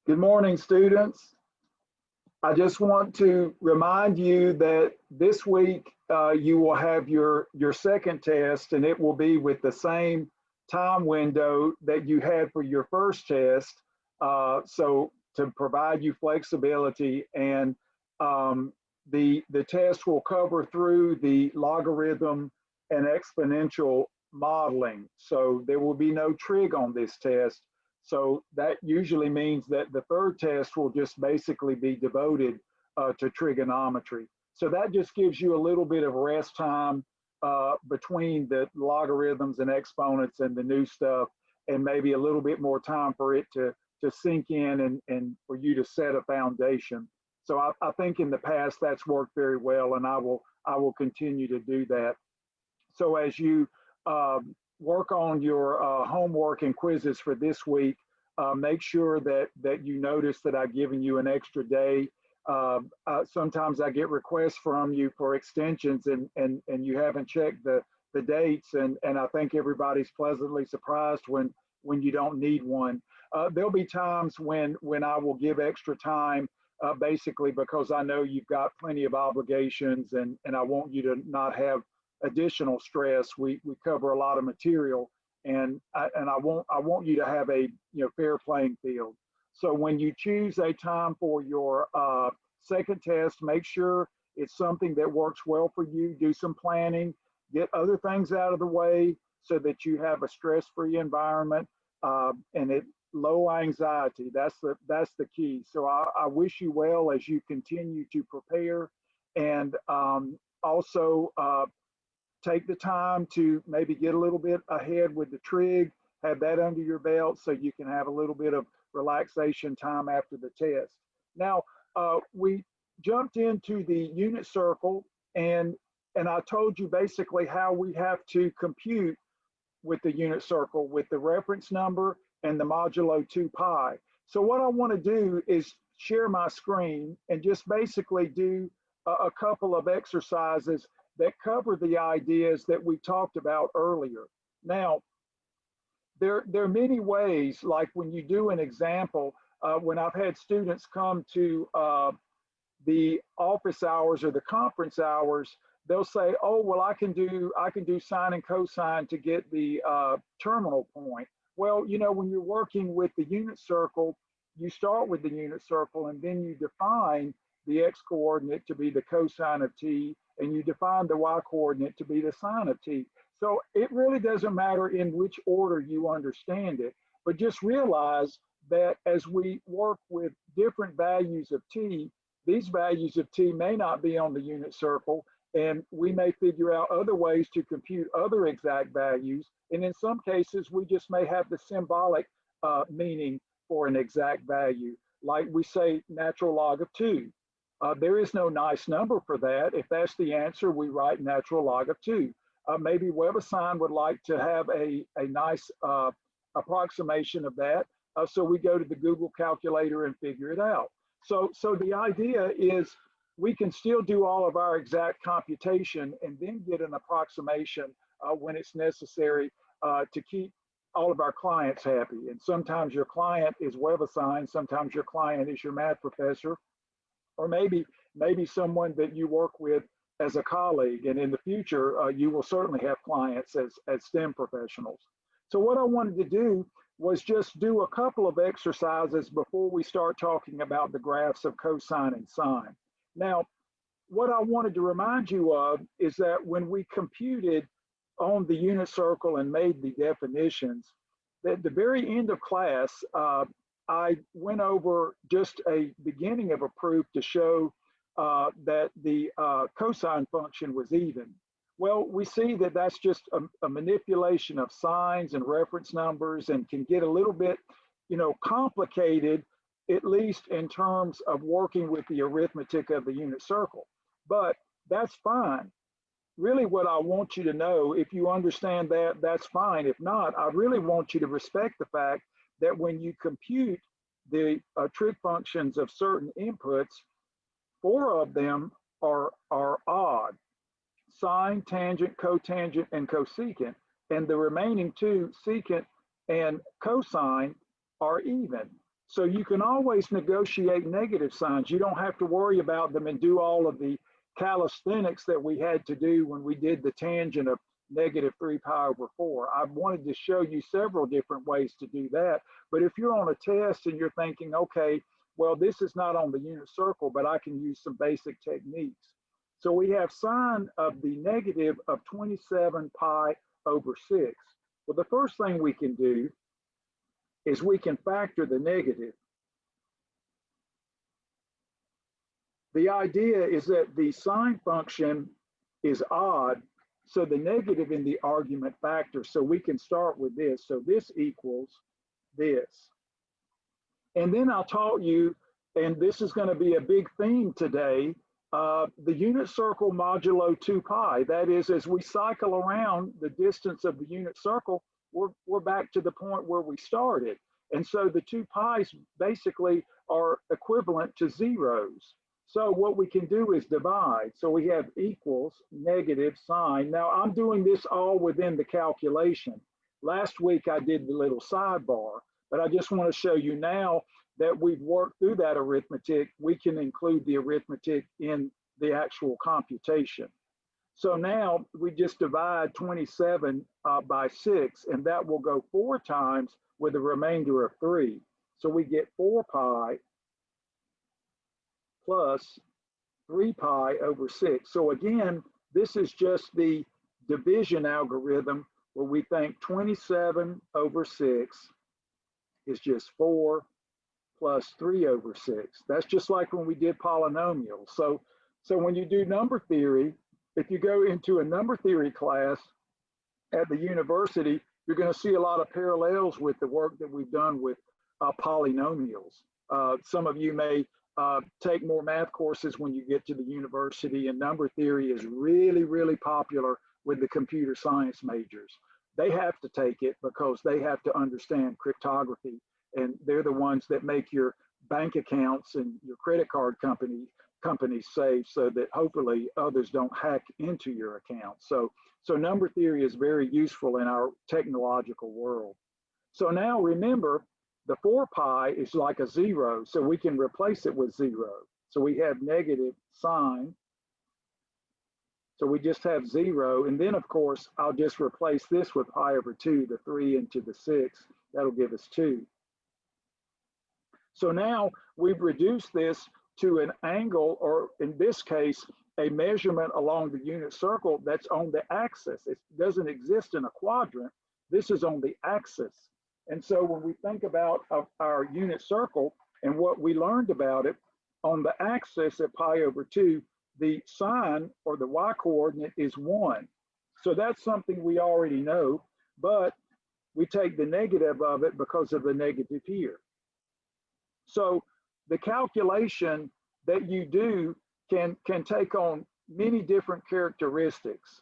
Good morning, students. I just want to remind you that this week you will have your second test, and it will be with the same time window that you had for your first test. So to provide you flexibility, and the test will cover through the logarithm and exponential modeling. So there will be no trig on this test. So that usually means that the third test will just basically be devoted to trigonometry. So that just gives you a little bit of rest time between the logarithms and exponents and the new stuff, and maybe a little bit more time for it to sink in and for you to set a foundation. So I think in the past that's worked very well, and I will continue to do that. So as you work on your homework and quizzes for this week, make sure that you notice that I've given you an extra day. Sometimes I get requests from you for extensions, and you haven't checked the dates, and I think everybody's pleasantly surprised when you don't need one. There'll be times when I will give extra time, basically because I know you've got plenty of obligations, and I want you to not have additional stress. We cover a lot of material, and I want you to have a fair playing field. So when you choose a time for your second test, make sure it's something that works well for you. Do some planning, get other things out of the way so that you have a stress-free environment, and it low anxiety. That's the key. So I wish you well as you continue to prepare, and also take the time to maybe get a little bit ahead with the trig, have that under your belt so you can have a little bit of relaxation time after the test. Now, we jumped into the unit circle, and I told you basically how we have to compute with the unit circle with the reference number and the modulo 2 pi. So what I want to do is share my screen and just basically do a couple of exercises that cover the ideas that we talked about earlier. Now, there are many ways, like when you do an example, when I've had students come to the office hours or the conference hours, they'll say, oh, well, I can do sine and cosine to get the terminal point. Well, when you're working with the unit circle, you start with the unit circle, and then you define the x coordinate to be the cosine of t, and you define the y coordinate to be the sine of t. So it really doesn't matter in which order you understand it, but just realize that as we work with different values of t, these values of t may not be on the unit circle, and we may figure out other ways to compute other exact values. And in some cases, we just may have the symbolic meaning for an exact value. Like we say natural log of 2. There is no nice number for that. If that's the answer, we write natural log of 2. Maybe WebAssign would like to have a nice approximation of that. So we go to the Google calculator and figure it out. So the idea is we can still do all of our exact computation and then get an approximation when it's necessary to keep all of our clients happy. And sometimes your client is WebAssign, sometimes your client is your math professor, or maybe someone that you work with as a colleague. And in the future, you will certainly have clients as STEM professionals. So what I wanted to do was just do a couple of exercises before we start talking about the graphs of cosine and sine. Now, what I wanted to remind you of is that when we computed on the unit circle and made the definitions, at the very end of class, I went over just a beginning of a proof to show that the cosine function was even. Well, we see that that's just a manipulation of signs and reference numbers, and can get a little bit, complicated, at least in terms of working with the arithmetic of the unit circle. But that's fine. Really what I want you to know, if you understand that, that's fine. If not, I really want you to respect the fact that when you compute the trig functions of certain inputs, 4 of them are odd: sine, tangent, cotangent, and cosecant. And the remaining 2, secant and cosine, are even. So you can always negotiate negative signs. You don't have to worry about them and do all of the calisthenics that we had to do when we did the tangent of negative 3 pi over 4. I wanted to show you several different ways to do that. But if you're on a test and you're thinking, okay, well, this is not on the unit circle, but I can use some basic techniques. So we have sine of the negative of 27 pi over 6. Well, the first thing we can do is we can factor the negative. The idea is that the sine function is odd, so the negative in the argument factors. So we can start with this. So this equals this. And then I taught you, and this is going to be a big theme today, the unit circle modulo 2 pi. That is, as we cycle around the distance of the unit circle, we're back to the point where we started. And so the 2 pi's basically are equivalent to zeros. So what we can do is divide. So we have equals negative sine. Now I'm doing this all within the calculation. Last week I did the little sidebar, but I just want to show you now that we've worked through that arithmetic, we can include the arithmetic in the actual computation. So now we just divide 27 by 6, and that will go 4 times with a remainder of 3. So we get 4 pi plus 3 pi over 6. So again, this is just the division algorithm where we think 27 over 6 is just 4 plus 3 over 6. That's just like when we did polynomials. So when you do number theory, if you go into a number theory class at the university, you're going to see a lot of parallels with the work that we've done with polynomials. Some of you may take more math courses when you get to the university, and number theory is really, really popular with the computer science majors. They have to take it because they have to understand cryptography, and they're the ones that make your bank accounts and your credit card companies safe, so that hopefully others don't hack into your account. So number theory is very useful in our technological world. So now remember, the 4 pi is like a 0, so we can replace it with 0. So we have negative sine. So we just have 0, and then of course I'll just replace this with pi over 2, the 3 into the 6. That'll give us 2. So now we've reduced this to an angle, or in this case, a measurement along the unit circle that's on the axis. It doesn't exist in a quadrant. This is on the axis. And so when we think about our unit circle and what we learned about it, on the axis at pi over 2, the sine, or the y coordinate, is 1. So that's something we already know, but we take the negative of it because of the negative here. So the calculation that you do can take on many different characteristics.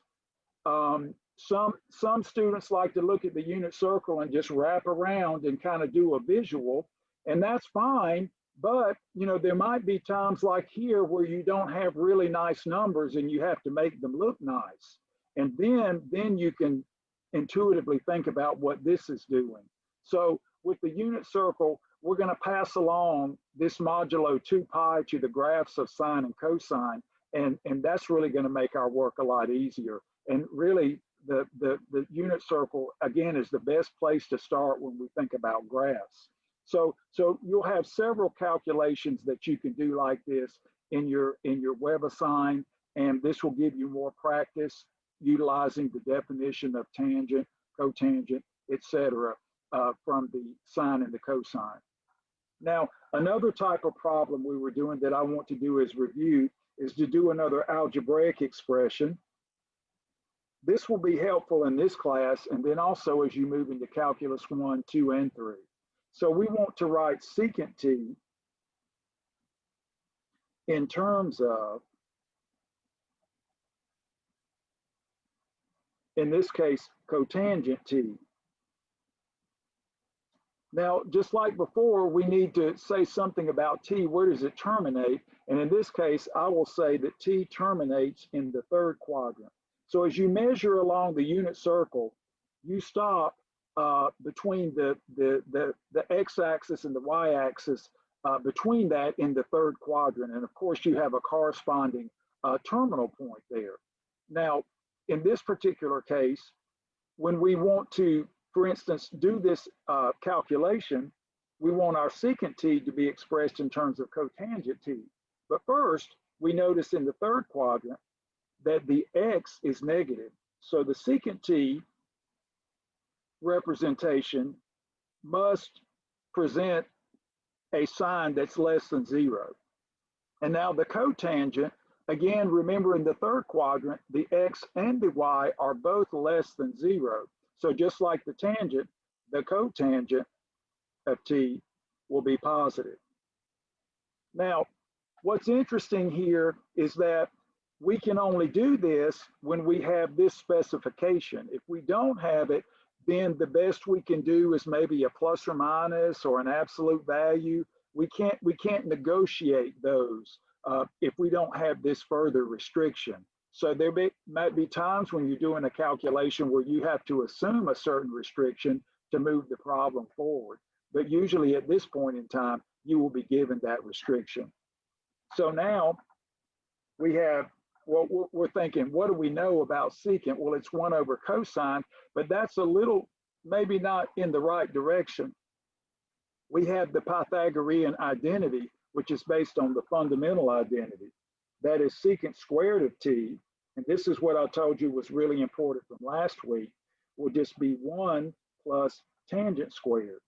Some students like to look at the unit circle and just wrap around and kind of do a visual, and that's fine. But there might be times like here where you don't have really nice numbers and you have to make them look nice, and then you can intuitively think about what this is doing. So with the unit circle, we're going to pass along this modulo 2 pi to the graphs of sine and cosine, and that's really going to make our work a lot easier. And really, the unit circle, again, is the best place to start when we think about graphs. So you'll have several calculations that you can do like this in your WebAssign, and this will give you more practice utilizing the definition of tangent, cotangent, etc., from the sine and the cosine. Now, another type of problem we were doing that I want to do as review is to do another algebraic expression. This will be helpful in this class, and then also as you move into calculus 1, 2, and 3. So we want to write secant t in terms of, in this case, cotangent t. Now, just like before, we need to say something about t. Where does it terminate? And in this case, I will say that t terminates in the 3rd quadrant. So as you measure along the unit circle, you stop between the x-axis and the y-axis, between that in the third quadrant. And of course, you have a corresponding terminal point there. Now, in this particular case, when we want to, for instance, do this calculation, we want our secant t to be expressed in terms of cotangent t. But first, we notice in the third quadrant that the x is negative. So the secant t representation must present a sign that's less than 0. And now the cotangent, again, remember in the third quadrant, the x and the y are both less than 0. So just like the tangent, the cotangent of t will be positive. Now, what's interesting here is that we can only do this when we have this specification. If we don't have it, then the best we can do is maybe a plus or minus or an absolute value. We can't negotiate those if we don't have this further restriction. So there might be times when you're doing a calculation where you have to assume a certain restriction to move the problem forward. But usually at this point in time, you will be given that restriction. So now we have, well, we're thinking, what do we know about secant? Well, it's 1 over cosine, but that's a little, maybe not in the right direction. We have the Pythagorean identity, which is based on the fundamental identity. That is secant squared of t, and this is what I told you was really important from last week, will just be 1 plus tangent squared.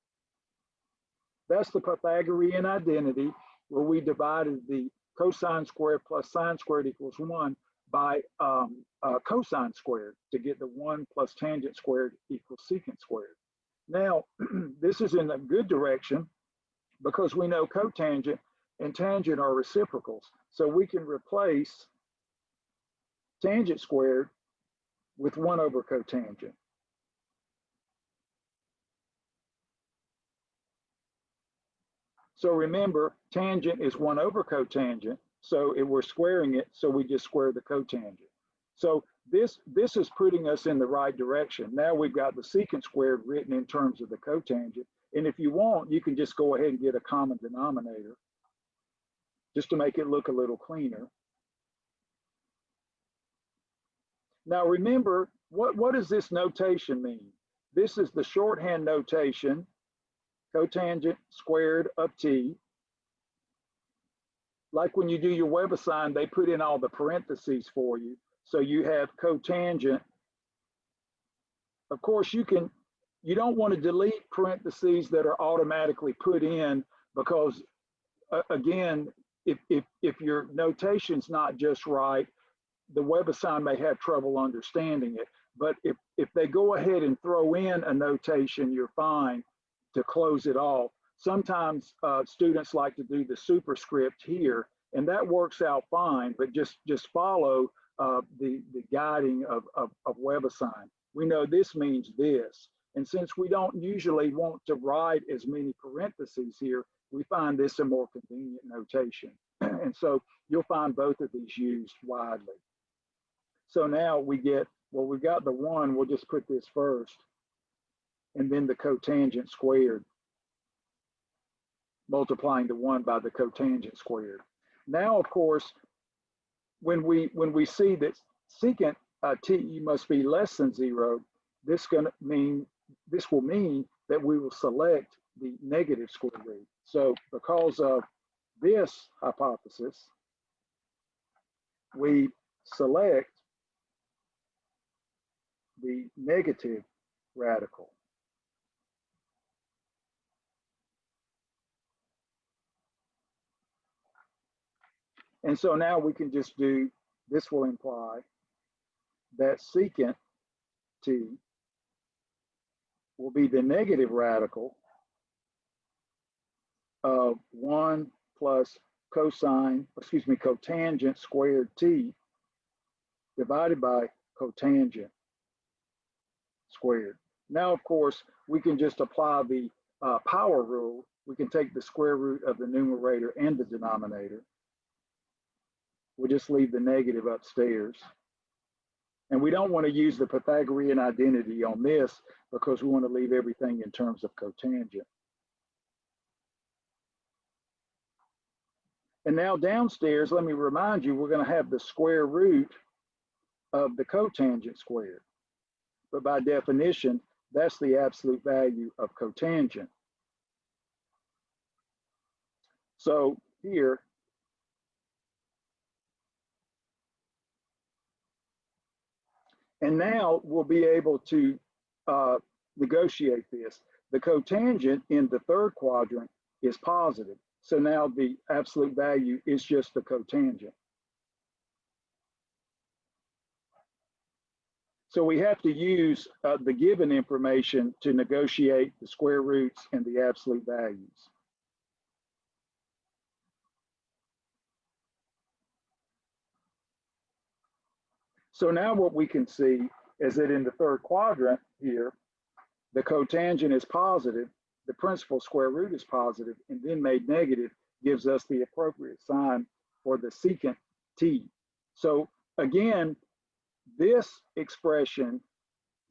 That's the Pythagorean identity, where we divided the cosine squared plus sine squared equals 1 by cosine squared to get the 1 plus tangent squared equals secant squared. Now, this is in a good direction because we know cotangent and tangent are reciprocals. So we can replace tangent squared with 1 over cotangent. So remember, tangent is 1 over cotangent. So if we're squaring it, so we just square the cotangent. So this is putting us in the right direction. Now we've got the secant squared written in terms of the cotangent. And if you want, you can just go ahead and get a common denominator just to make it look a little cleaner. Now remember, what does this notation mean? This is the shorthand notation, cotangent squared of t. Like when you do your WebAssign, they put in all the parentheses for you. So you have cotangent. Of course, you don't want to delete parentheses that are automatically put in because, again, if your notation's not just right, the WebAssign may have trouble understanding it. But if they go ahead and throw in a notation, you're fine to close it off. Sometimes students like to do the superscript here, and that works out fine, but just follow the guiding of WebAssign. We know this means this. And since we don't usually want to write as many parentheses here, we find this a more convenient notation. And so you'll find both of these used widely. So now we get, well, we've got the 1, we'll just put this first, and then the cotangent squared, multiplying the 1 by the cotangent squared. Now, of course, when we see that secant t must be less than 0, this will mean that we will select the negative square root. So because of this hypothesis, we select the negative radical. And so now we can just do, this will imply that secant t will be the negative radical of 1 plus cotangent squared t divided by cotangent squared. Now, of course, we can just apply the power rule. We can take the square root of the numerator and the denominator. We'll just leave the negative upstairs. And we don't want to use the Pythagorean identity on this because we want to leave everything in terms of cotangent. And now downstairs, let me remind you, we're going to have the square root of the cotangent squared. But by definition, that's the absolute value of cotangent. So here, and now we'll be able to negotiate this. The cotangent in the third quadrant is positive. So now the absolute value is just the cotangent. So we have to use the given information to negotiate the square roots and the absolute values. So now what we can see is that in the third quadrant here, the cotangent is positive, the principal square root is positive, and then made negative gives us the appropriate sign for the secant t. So again, this expression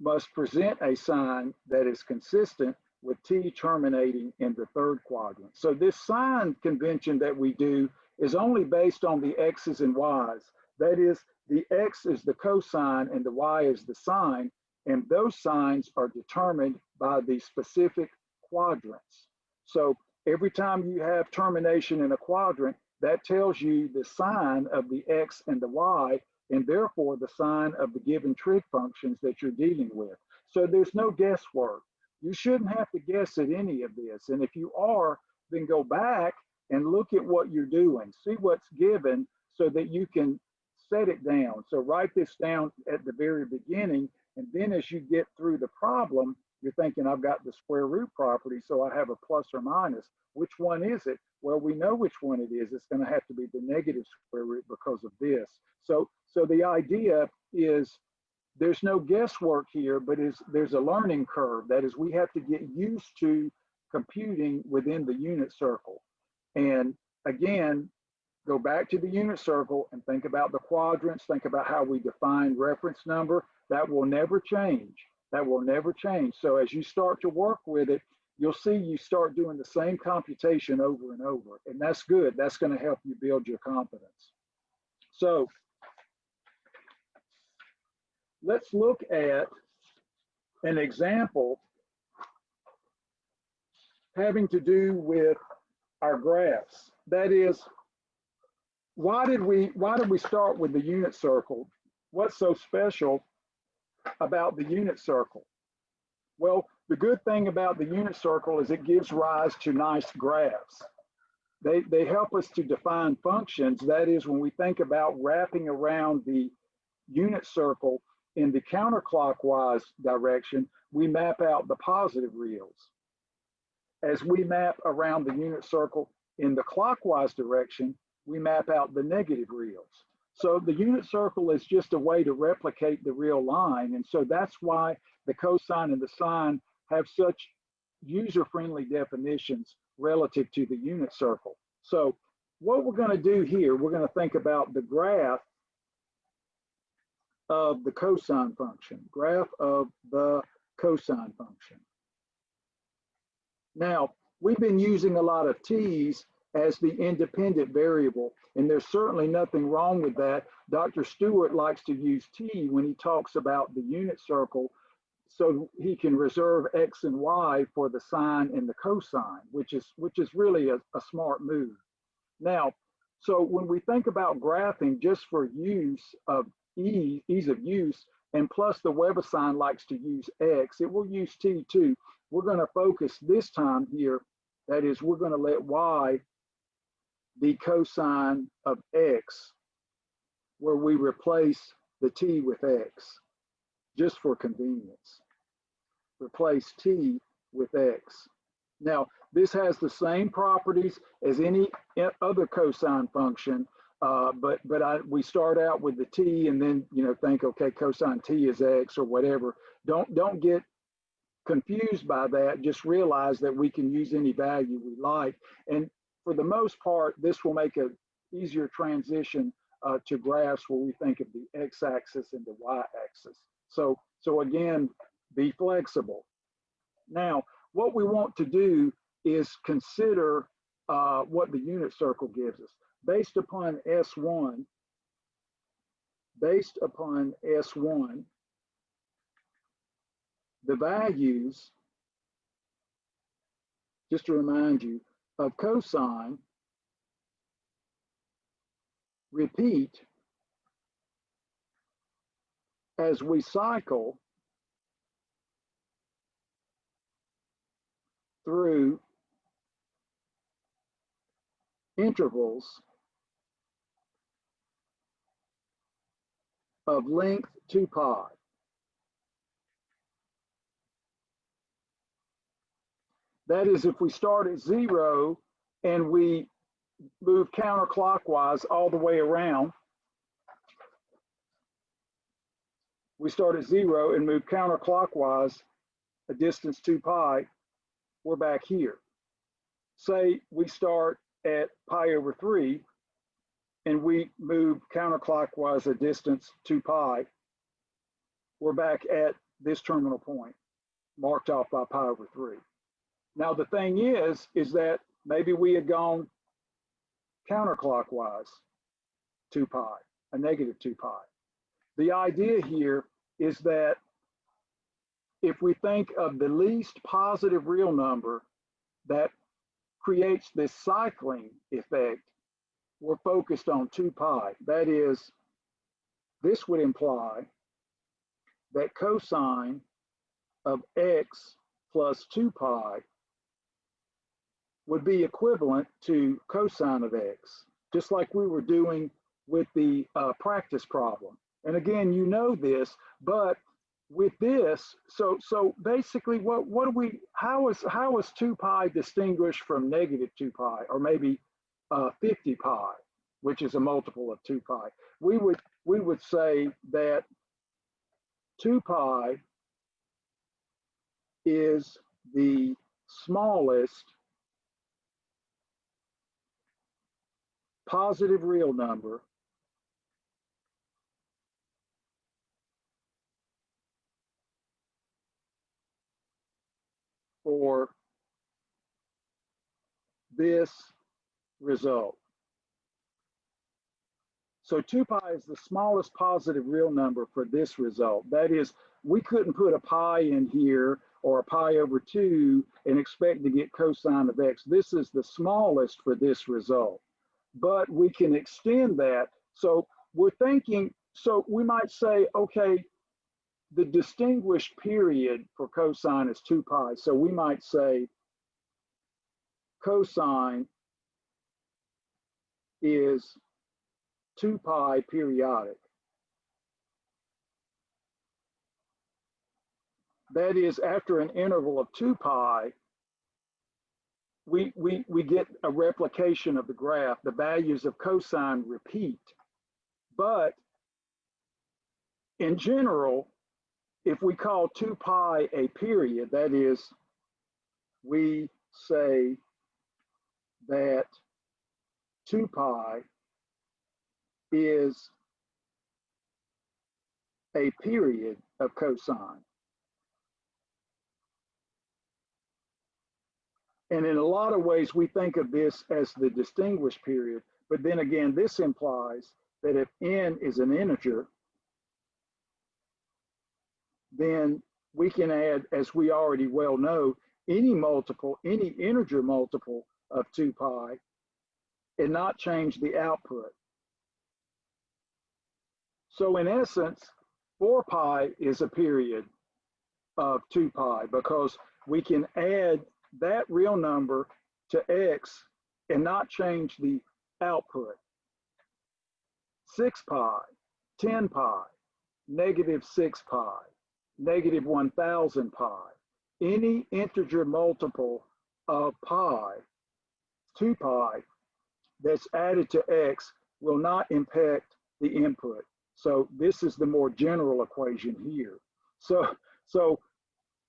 must present a sign that is consistent with t terminating in the third quadrant. So this sign convention that we do is only based on the x's and y's. That is, the x is the cosine and the y is the sine, and those signs are determined by the specific quadrants. So every time you have termination in a quadrant, that tells you the sign of the x and the y, and therefore the sign of the given trig functions that you're dealing with. So there's no guesswork. You shouldn't have to guess at any of this. And if you are, then go back and look at what you're doing. See what's given so that you can set it down. So write this down at the very beginning, and then as you get through the problem, you're thinking, I've got the square root property, so I have a plus or minus. Which one is it? Well, we know which one it is. It's going to have to be the negative square root because of this. So the idea is there's no guesswork here, but there's a learning curve. That is, we have to get used to computing within the unit circle. And again, go back to the unit circle and think about the quadrants, think about how we define reference number. That will never change. That will never change. So as you start to work with it, you'll see you start doing the same computation over and over. And that's good. That's going to help you build your confidence. So let's look at an example having to do with our graphs. That is, why did we start with the unit circle? What's so special about the unit circle? Well, the good thing about the unit circle is it gives rise to nice graphs. They help us to define functions. That is, when we think about wrapping around the unit circle in the counterclockwise direction, we map out the positive reals. As we map around the unit circle in the clockwise direction, we map out the negative reals. So the unit circle is just a way to replicate the real line. And so that's why the cosine and the sine have such user-friendly definitions relative to the unit circle. So what we're going to do here, we're going to think about the graph of the cosine function, graph of the cosine function. Now, we've been using a lot of t's as the independent variable, and there's certainly nothing wrong with that. Dr. Stewart likes to use t when he talks about the unit circle, so he can reserve x and y for the sine and the cosine, which is really a smart move. Now, so when we think about graphing, just for use of ease of use, and plus the WebAssign likes to use x, it will use t too. We're going to focus this time here, that is, we're going to let y be cosine of x, where we replace the t with x, just for convenience. Replace t with x. Now, this has the same properties as any other cosine function, but we start out with the t and then think, okay, cosine t is x or whatever. Don't get confused by that. Just realize that we can use any value we like, and for the most part, this will make an easier transition to graphs where we think of the x-axis and the y-axis. So again, be flexible. Now, what we want to do is consider what the unit circle gives us. Based upon S1, the values, just to remind you, of cosine repeat as we cycle through intervals of length 2 pi. That is, if we start at 0 and we move counterclockwise all the way around, we start at 0 and move counterclockwise a distance 2 pi, we're back here. Say we start at pi over 3 and we move counterclockwise a distance 2 pi, we're back at this terminal point marked off by pi over 3. Now the thing is that maybe we had gone counterclockwise 2 pi, a negative 2 pi. The idea here is that if we think of the least positive real number that creates this cycling effect, we're focused on 2 pi. That is, this would imply that cosine of x plus 2 pi would be equivalent to cosine of x, just like we were doing with the practice problem. And again, you know this, but with this, so basically, how is 2 pi distinguished from negative 2 pi, or maybe 50 pi, which is a multiple of 2 pi? We would say that 2 pi is the smallest positive real number for this result. So 2 pi is the smallest positive real number for this result. That is, we couldn't put a pi in here or a pi over 2 and expect to get cosine of x. This is the smallest for this result. But we can extend that. So we're thinking, so we might say, okay, the distinguished period for cosine is 2 pi. So we might say cosine is 2 pi periodic. That is, after an interval of 2 pi, we get a replication of the graph. The values of cosine repeat. But in general, if we call 2 pi a period, that is, we say that 2 pi is a period of cosine. And in a lot of ways, we think of this as the distinguished period. But then again, this implies that if n is an integer, then we can add, as we already well know, any integer multiple of 2 pi and not change the output. So in essence, 4 pi is a period of 2 pi because we can add that real number to x and not change the output. 6 pi, 10 pi, negative 6 pi, negative 1000 pi. Any integer multiple of pi, 2 pi, that's added to x will not impact the input. So this is the more general equation here. So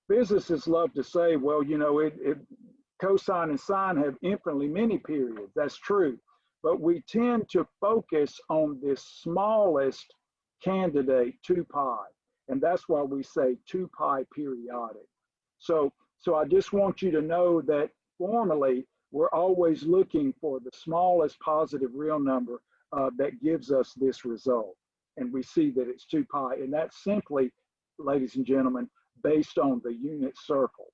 physicists love to say, well, you know, cosine and sine have infinitely many periods. That's true. but we tend to focus on this smallest candidate, 2 pi. And that's why we say 2 pi periodic. So I just want you to know that formally, we're always looking for the smallest positive real number that gives us this result. And we see that it's 2 pi. And that's simply, ladies and gentlemen, based on the unit circle.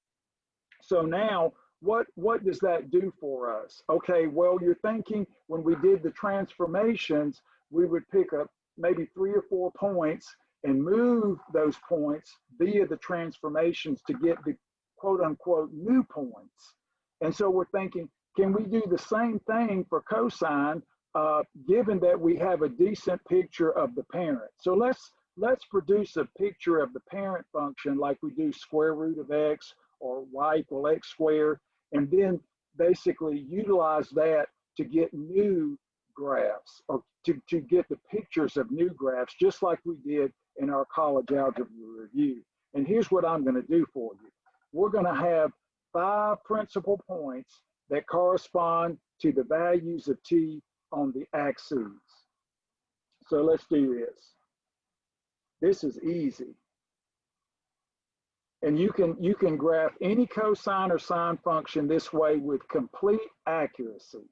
So now, what does that do for us? Okay, well, you're thinking when we did the transformations, we would pick up maybe 3 or 4 points and move those points via the transformations to get the quote unquote new points. And so we're thinking, can we do the same thing for cosine, given that we have a decent picture of the parent? So let's produce a picture of the parent function like we do square root of x or y equal x squared, and then basically utilize that to get new graphs or to get the pictures of new graphs, just like we did in our college algebra review. And here's what I'm going to do for you. We're going to have 5 principal points that correspond to the values of t on the axes. So let's do this. This is easy. And you can graph any cosine or sine function this way with complete accuracy.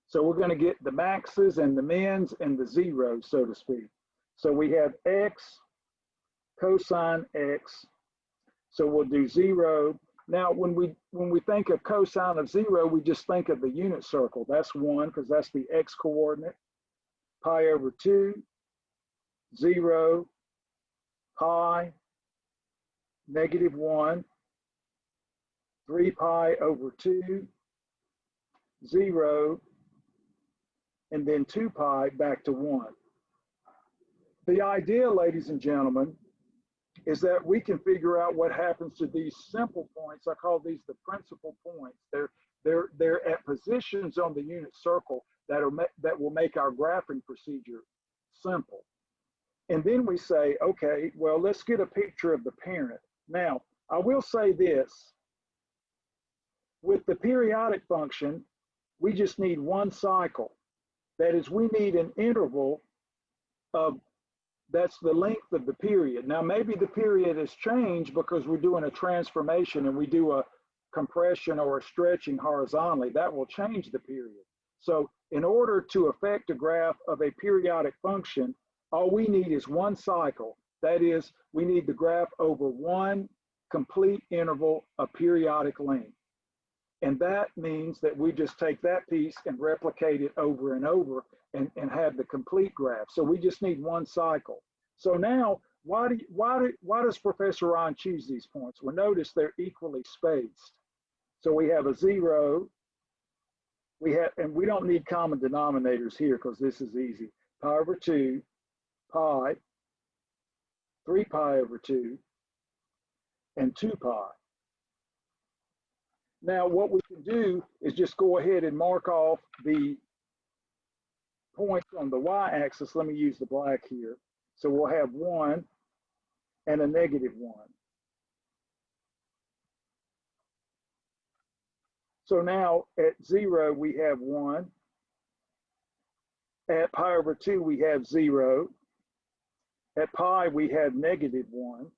So we're going to get the maxes and the mins and the zeros, so to speak. So we have x cosine x. So we'll do 0. Now, when we think of cosine of 0, we just think of the unit circle. That's 1 because that's the x coordinate. Pi over 2, 0, pi, -1, 3 pi over 2, 0, and then 2 pi back to 1. The idea, ladies and gentlemen, is that we can figure out what happens to these simple points. I call these the principal points. They're at positions on the unit circle that will make our graphing procedure simple. And then we say, okay, well, let's get a picture of the parent. Now, I will say this. With the periodic function, we just need one cycle. That is, we need an interval of, that's the length of the period. Now, maybe the period has changed because we're doing a transformation and we do a compression or a stretching horizontally. That will change the period. So in order to affect a graph of a periodic function, all we need is one cycle. That is, we need the graph over one complete interval of periodic length. And that means that we just take that piece and replicate it over and over and have the complete graph. So we just need one cycle. So now, why does Professor Ryan choose these points? Well, notice they're equally spaced. So we have a 0. And we don't need common denominators here because this is easy. Pi over 2, pi, 3 pi over 2, and 2 pi. Now, what we can do is just go ahead and mark off the points on the y-axis. Let me use the black here. So we'll have 1 and a -1. So now at 0, we have 1. At pi over 2, we have 0. At pi, we have -1.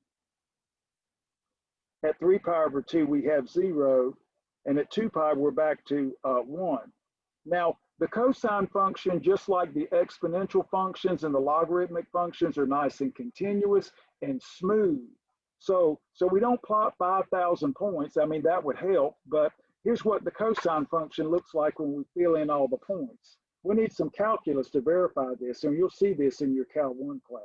At 3 pi over 2, we have 0. And at 2 pi, we're back to 1. Now, the cosine function, just like the exponential functions and the logarithmic functions, are nice and continuous and smooth. So we don't plot 5,000 points. I mean, that would help, but here's what the cosine function looks like when we fill in all the points. We need some calculus to verify this, and you'll see this in your Cal 1 class.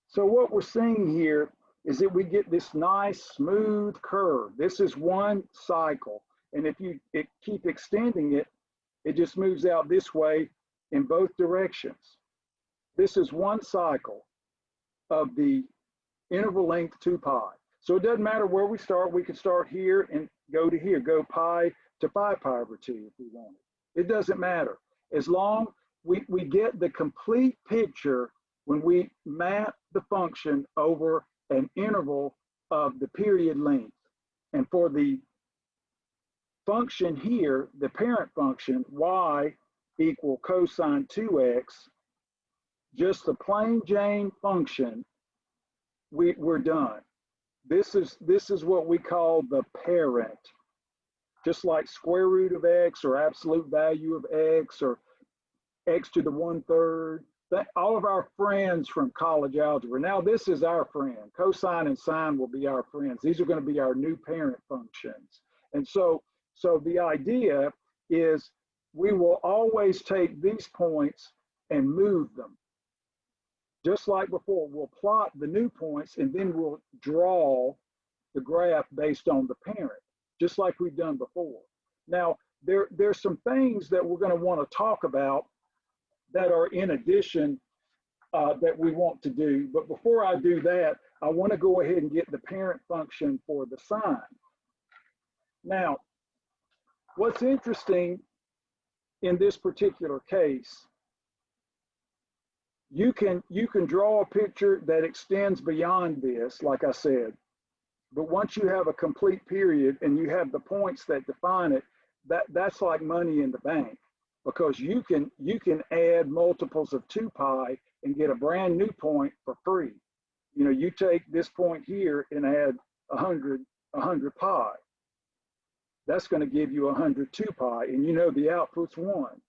So what we're seeing here is that we get this nice smooth curve. This is one cycle. And if you keep extending it, it just moves out this way in both directions. This is one cycle of the interval length 2 pi. So it doesn't matter where we start. We could start here and go to here, go pi to 5 pi over 2 if we want it. It doesn't matter. As long we get the complete picture when we map the function over an interval of the period length. And for the function here, the parent function, y equal cosine 2x, just the plain Jane function, we're done. This is what we call the parent. Just like square root of x or absolute value of x or x to the 1/3, all of our friends from college algebra. Now this is our friend. Cosine and sine will be our friends. These are going to be our new parent functions. And so the idea is we will always take these points and move them. Just like before, we'll plot the new points and then we'll draw the graph based on the parent, just like we've done before. Now, there's some things that we're going to want to talk about that are in addition that we want to do. But before I do that, I want to go ahead and get the parent function for the sine. Now, what's interesting in this particular case, you can draw a picture that extends beyond this, like I said. But once you have a complete period and you have the points that define it, that's like money in the bank, because you can add multiples of 2 pi and get a brand new point for free. You know, you take this point here and add 100 pi. That's going to give you 102 pi, and you know the output's 1.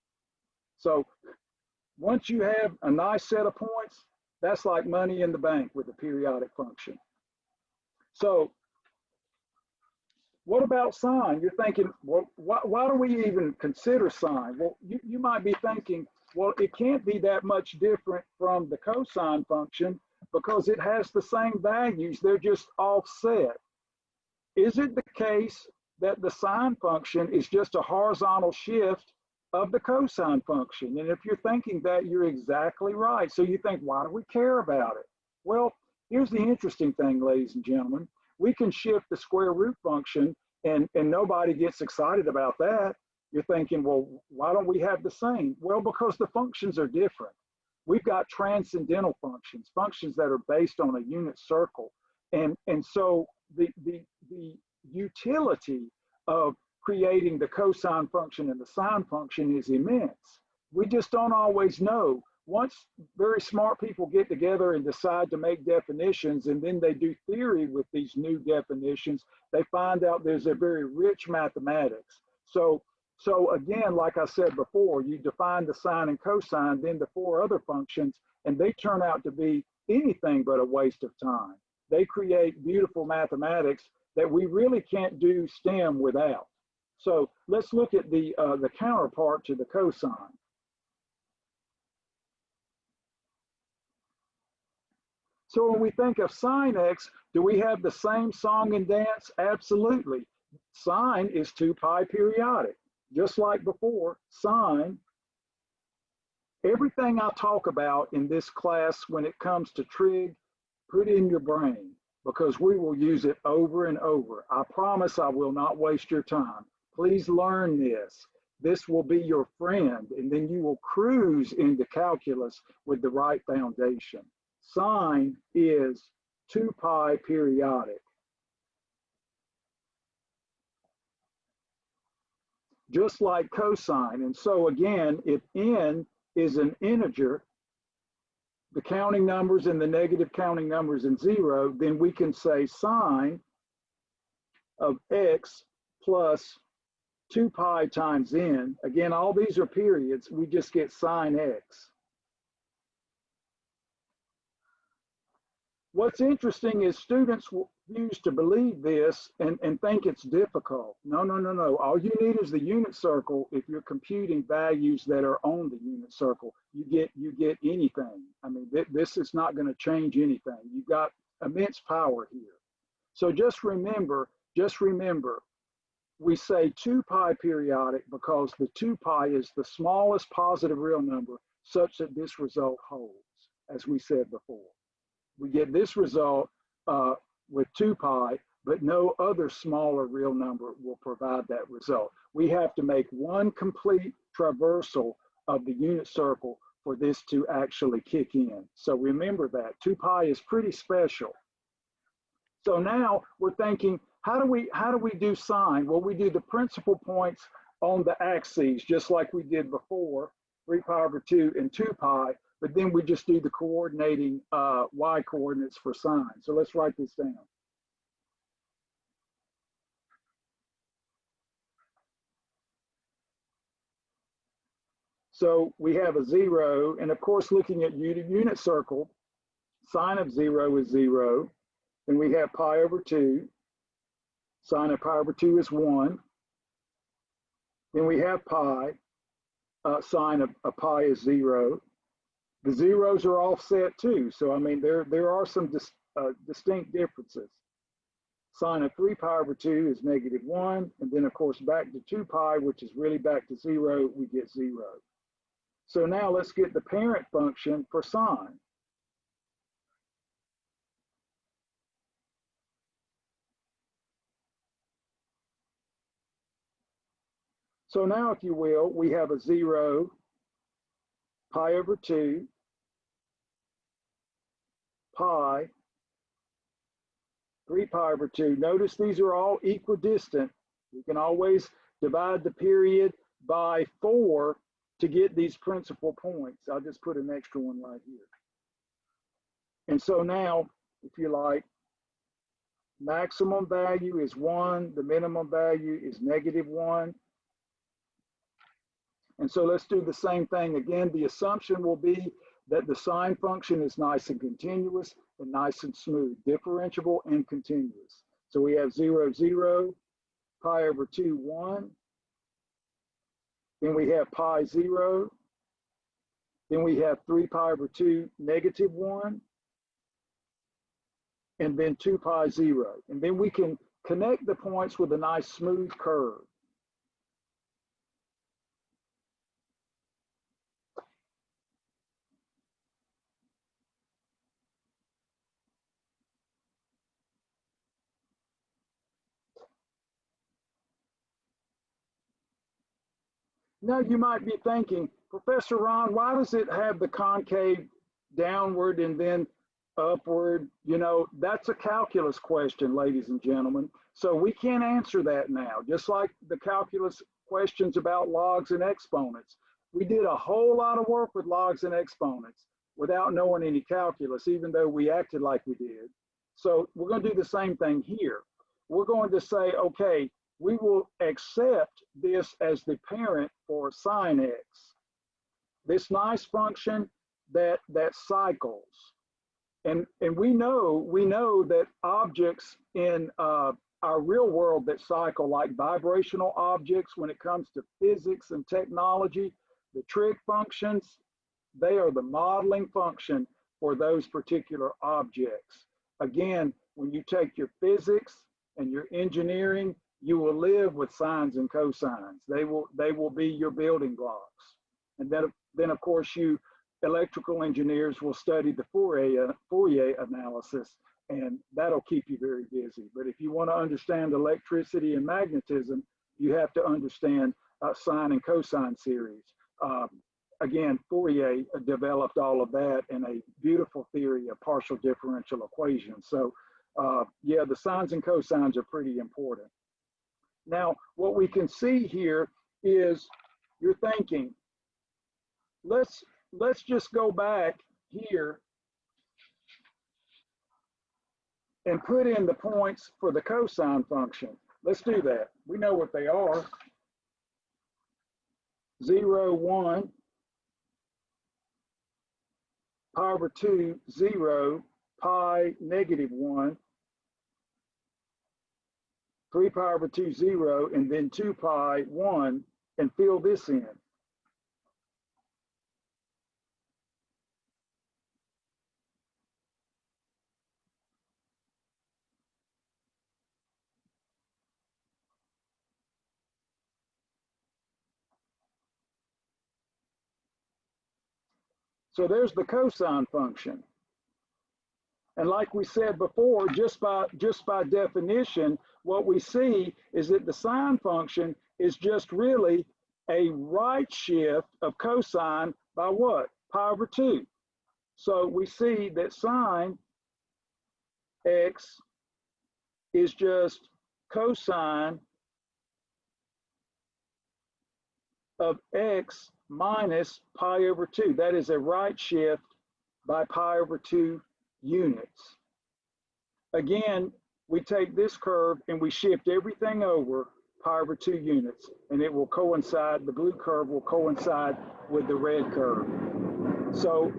So once you have a nice set of points, that's like money in the bank with the periodic function. So what about sine? You're thinking, well, why do we even consider sine? Well, you might be thinking, well, it can't be that much different from the cosine function because it has the same values, they're just offset. Is it the case that the sine function is just a horizontal shift of the cosine function? And if you're thinking that, you're exactly right. So you think, why do we care about it? Well, here's the interesting thing, ladies and gentlemen. We can shift the square root function and nobody gets excited about that. You're thinking, well, why don't we have the same? Well, because the functions are different. We've got transcendental functions, functions that are based on a unit circle. And so the utility of creating the cosine function and the sine function is immense. We just don't always know. Once very smart people get together and decide to make definitions, and then they do theory with these new definitions, they find out there's a very rich mathematics. So again, like I said before, you define the sine and cosine, then the 4 other functions, and they turn out to be anything but a waste of time. They create beautiful mathematics that we really can't do STEM without. So let's look at the counterpart to the cosine. So when we think of sine x, do we have the same song and dance? Absolutely. Sine is 2 pi periodic. Just like before, sine, everything I talk about in this class when it comes to trig, put in your brain, because we will use it over and over. I promise I will not waste your time. Please learn this. This will be your friend, and then you will cruise into calculus with the right foundation. Sine is 2 pi periodic. Just like cosine. And so again, if n is an integer, the counting numbers and the negative counting numbers in 0, then we can say sine of x plus 2 pi times n. Again, all these are periods. We just get sine x. What's interesting is students used to believe this and think it's difficult. No. All you need is the unit circle. If you're computing values that are on the unit circle, you get anything. I mean, this is not going to change anything. You've got immense power here. So just remember, we say 2 pi periodic because the 2 pi is the smallest positive real number such that this result holds, as we said before. We get this result with 2 pi, but no other smaller real number will provide that result. We have to make one complete traversal of the unit circle for this to actually kick in. So remember that 2 pi is pretty special. So now we're thinking, how do we do sine? Well, we do the principal points on the axes, just like we did before, 3 pi over 2 and 2 pi, but then we just do the coordinating y coordinates for sine. So let's write this down. So we have a 0, and of course, looking at unit circle, sine of 0 is 0. Then we have pi over 2. Sine of pi over 2 is 1. Then we have pi. Sine of pi is 0. The zeros are offset too. So, I mean, there are some distinct differences. Sine of 3 pi over 2 is -1. And then, of course, back to 2 pi, which is really back to 0, we get 0. So now let's get the parent function for sine. So now, if you will, we have a 0, pi over 2, pi, 3 pi over 2. Notice these are all equidistant. We can always divide the period by 4 to get these principal points. I'll just put an extra one right here. And so now, if you like, maximum value is 1, the minimum value is -1. And so let's do the same thing again. The assumption will be that the sine function is nice and continuous and nice and smooth, differentiable and continuous. So we have 0, 0, pi over 2, 1. Then we have pi 0. Then we have 3 pi over 2, -1. And then 2 pi 0. And then we can connect the points with a nice smooth curve. Now you might be thinking, Professor Ron, why does it have the concave downward and then upward? You know, that's a calculus question, ladies and gentlemen. So we can't answer that now, just like the calculus questions about logs and exponents. We did a whole lot of work with logs and exponents without knowing any calculus, even though we acted like we did. So we're going to do the same thing here. We're going to say, okay, we will accept this as the parent for sine x. This nice function that cycles. And we know that objects in our real world that cycle, like vibrational objects, when it comes to physics and technology, the trig functions, they are the modeling function for those particular objects. Again, when you take your physics and your engineering, you will live with sines and cosines. They will be your building blocks. And then of course, you electrical engineers will study the Fourier analysis, and that'll keep you very busy. But if you want to understand electricity and magnetism, you have to understand sine and cosine series. Again, Fourier developed all of that in a beautiful theory of partial differential equations. So yeah, the sines and cosines are pretty important. Now, what we can see here is you're thinking, let's just go back here and put in the points for the cosine function. Let's do that. We know what they are. 0, 1, pi over 2, 0, pi -1, 3 pi over 2, 0, and then 2 pi 1, and fill this in. So there's the cosine function. And like we said before, just by definition, what we see is that the sine function is just really a right shift of cosine by what? Pi over 2. So we see that sine x is just cosine of x minus pi over 2. That is a right shift by pi over 2 units. Again, we take this curve and we shift everything over pi over 2 units, and it will coincide, the blue curve will coincide with the red curve. So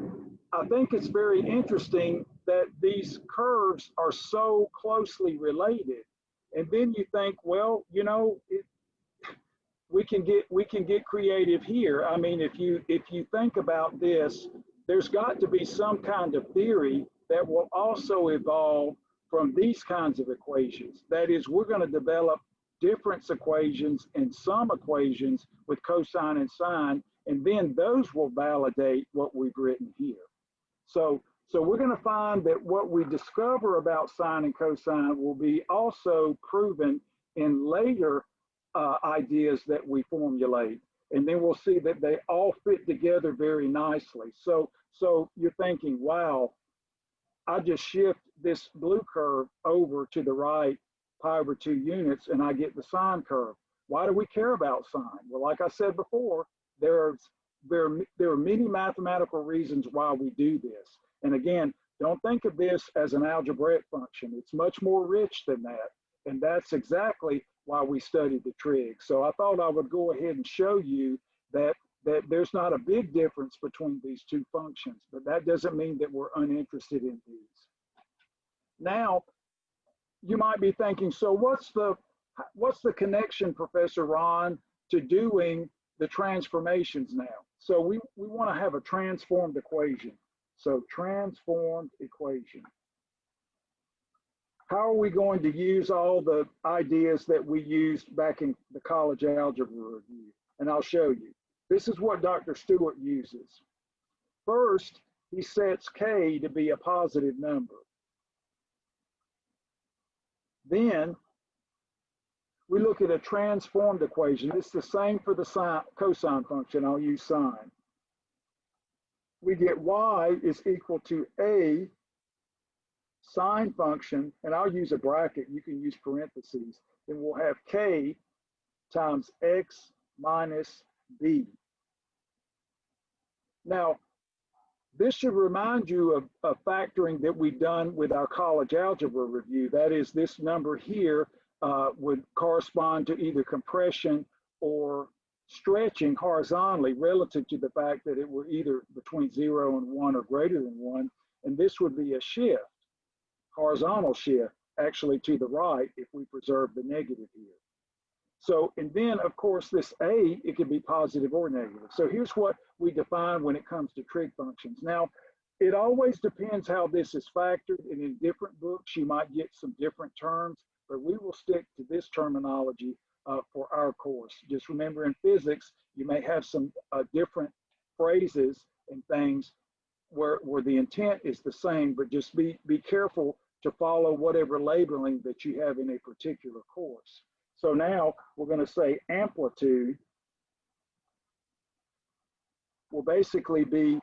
I think it's very interesting that these curves are so closely related. And then you think, well, you know, we can get creative here. I mean, if you think about this, there's got to be some kind of theory that will also evolve from these kinds of equations. That is, we're going to develop difference equations and sum equations with cosine and sine, and then those will validate what we've written here. So we're going to find that what we discover about sine and cosine will be also proven in later ideas that we formulate. And then we'll see that they all fit together very nicely. So you're thinking, wow, I just shift this blue curve over to the right pi over 2 units and I get the sine curve. Why do we care about sine? Well, like I said before, there are many mathematical reasons why we do this. And again, don't think of this as an algebraic function. It's much more rich than that. And that's exactly why we studied the trig. So I thought I would go ahead and show you that there's not a big difference between these two functions, but that doesn't mean that we're uninterested in these. Now, you might be thinking, so what's the connection, Professor Ron, to doing the transformations now? So we want to have a transformed equation. So transformed equation. How are we going to use all the ideas that we used back in the college algebra review? And I'll show you. This is what Dr. Stewart uses. First, he sets k to be a positive number. Then we look at a transformed equation. It's the same for the cosine function. I'll use sine. We get y is equal to a sine function, and I'll use a bracket. You can use parentheses. Then we'll have k times x minus b. Now, this should remind you of factoring that we've done with our college algebra review. That is, this number here would correspond to either compression or stretching horizontally relative to the fact that it were either between 0 and 1 or greater than 1. And this would be a shift, horizontal shift, actually to the right if we preserve the negative here. So, and then of course this a, it can be positive or negative. So here's what we define when it comes to trig functions. Now, it always depends how this is factored, and in different books you might get some different terms, but we will stick to this terminology for our course. Just remember, in physics, you may have some different phrases and things where the intent is the same, but just be careful to follow whatever labeling that you have in a particular course. So now we're going to say amplitude will basically be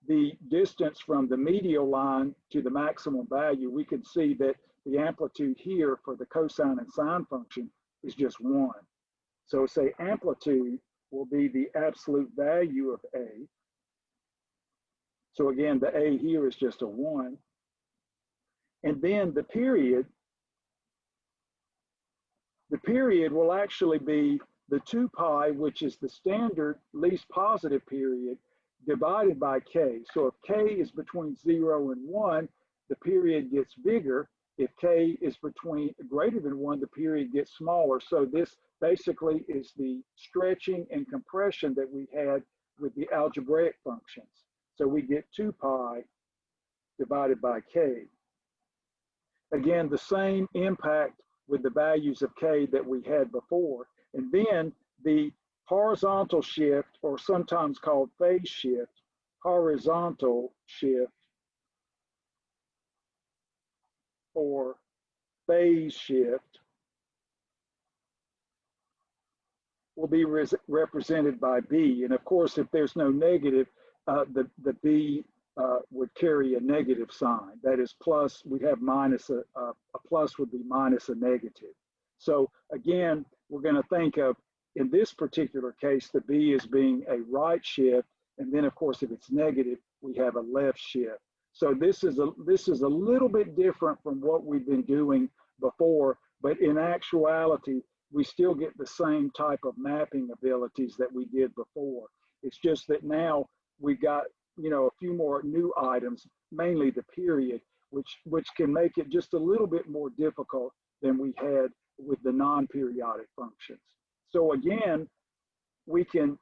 the distance from the medial line to the maximum value. We can see that the amplitude here for the cosine and sine function is just 1. So say amplitude will be the absolute value of a. So again, the a here is just a 1. And then the period will actually be the 2 pi, which is the standard least positive period, divided by k. So if k is between 0 and 1, the period gets bigger. If k is between greater than 1, the period gets smaller. So this basically is the stretching and compression that we had with the algebraic functions. So we get 2 pi divided by k. Again, the same impact with the values of k that we had before. And then the horizontal shift, or sometimes called phase shift, horizontal shift, or phase shift will be represented by B. And of course, if there's no negative, the B would carry a negative sign. That is plus, we'd have minus, a plus would be minus a negative. So again, we're going to think of, in this particular case, the B as being a right shift. And then of course, if it's negative, we have a left shift. So this is a little bit different from what we've been doing before, but in actuality, we still get the same type of mapping abilities that we did before. It's just that now we got, you know, a few more new items, mainly the period, which can make it just a little bit more difficult than we had with the non-periodic functions. So again, we can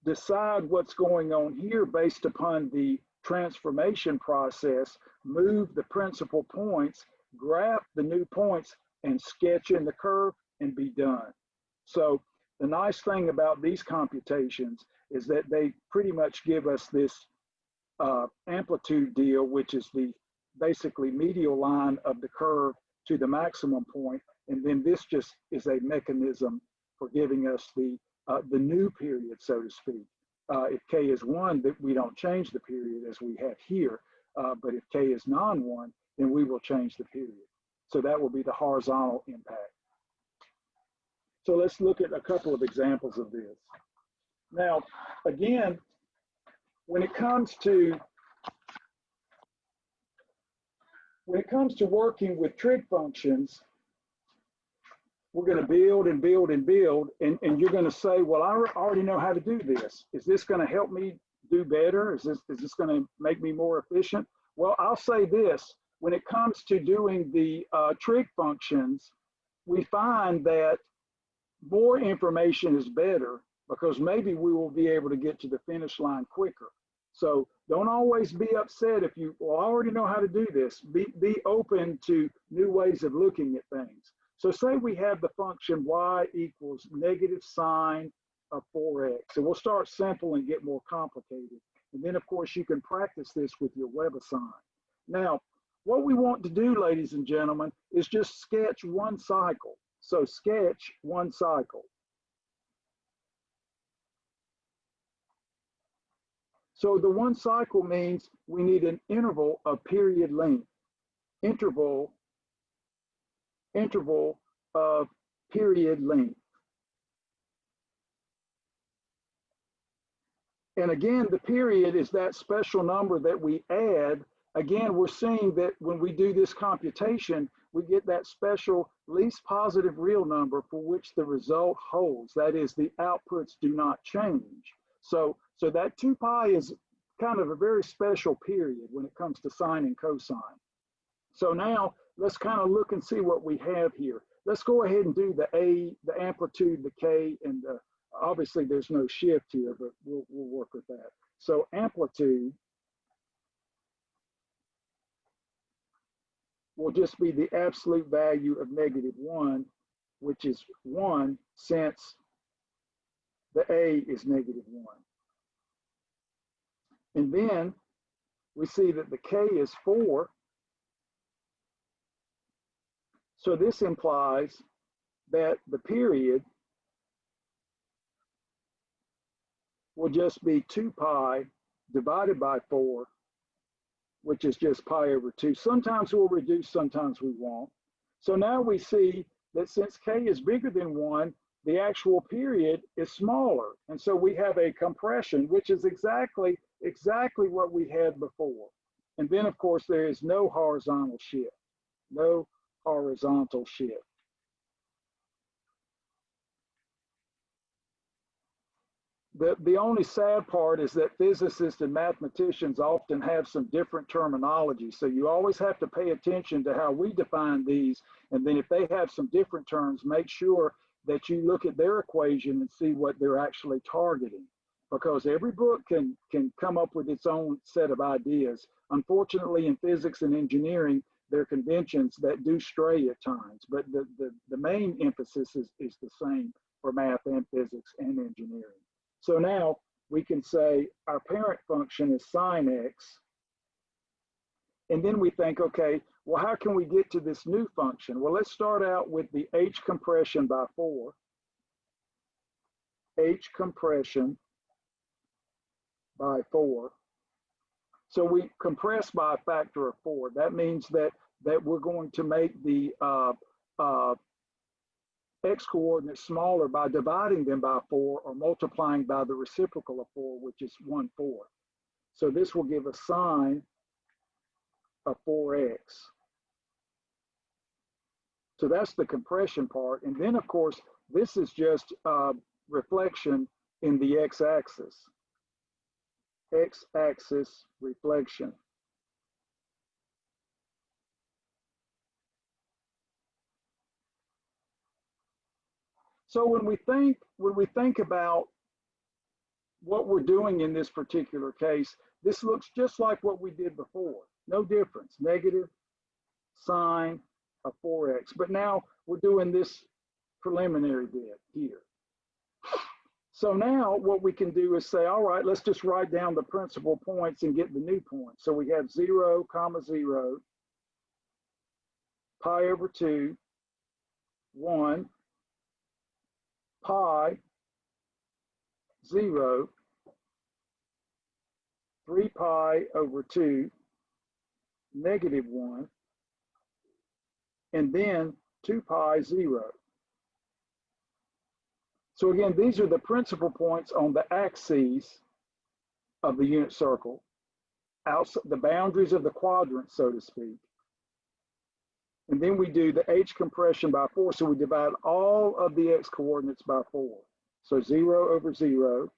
decide what's going on here based upon the transformation process, move the principal points, graph the new points, and sketch in the curve and be done. So the nice thing about these computations is that they pretty much give us this amplitude deal, which is the basically medial line of the curve to the maximum point. And then this just is a mechanism for giving us the new period, so to speak. If K is 1, that we don't change the period as we have here. But if K is non-1, then we will change the period. So that will be the horizontal impact. So let's look at a couple of examples of this. Now, again, when it comes to working with trig functions, we're going to build and build and build, and you're going to say, well, I already know how to do this. Is this going to help me do better? Is this going to make me more efficient? Well, I'll say this. When it comes to doing the trig functions, we find that more information is better because maybe we will be able to get to the finish line quicker. So don't always be upset if you, well, I already know how to do this. Be open to new ways of looking at things. So say we have the function y equals negative sine of 4x. So we'll start simple and get more complicated. And then of course you can practice this with your WebAssign. Now, what we want to do, ladies and gentlemen, is just sketch one cycle. So sketch one cycle. So the one cycle means we need an interval of period length. Interval of period length. And again, the period is that special number that we add. Again, we're seeing that when we do this computation, we get that special least positive real number for which the result holds. That is, the outputs do not change. So that 2 pi is kind of a very special period when it comes to sine and cosine. So now let's kind of look and see what we have here. Let's go ahead and do the A, the amplitude, the K, and obviously there's no shift here, but we'll work with that. So amplitude will just be the absolute value of -1, which is 1 since the A is -1. And then we see that the K is 4. So this implies that the period will just be 2 pi divided by 4, which is just pi over 2. Sometimes we'll reduce, sometimes we won't. So now we see that since K is bigger than 1, the actual period is smaller. And so we have a compression, which is exactly what we had before. And then of course there is no horizontal shift, no horizontal shift. The only sad part is that physicists and mathematicians often have some different terminology. So you always have to pay attention to how we define these. And then if they have some different terms, make sure that you look at their equation and see what they're actually targeting. Because every book can come up with its own set of ideas. Unfortunately, in physics and engineering, there are conventions that do stray at times, but the main emphasis is the same for math and physics and engineering. So now we can say our parent function is sine x, and then we think, okay, Well, how can we get to this new function? Well, let's start out with the H compression by 4. H compression by 4. So we compress by a factor of 4. That means that we're going to make the x coordinates smaller by dividing them by 4 or multiplying by the reciprocal of 4, which is 1/4. So this will give a sine of 4x. So that's the compression part. And then, of course, this is just reflection in the x-axis. X-axis reflection. So when we think about what we're doing in this particular case, this looks just like what we did before. No difference. Negative sine of 4x. But now we're doing this preliminary bit here. So now what we can do is say, all right, let's just write down the principal points and get the new points. So we have 0, 0, pi over 2, 1, pi, 0, 3 pi over 2, negative 1, and then 2 pi, 0. So again, these are the principal points on the axes of the unit circle, outside the boundaries of the quadrant, so to speak. And then we do the H compression by 4. So we divide all of the x coordinates by 4. So 0 over 0.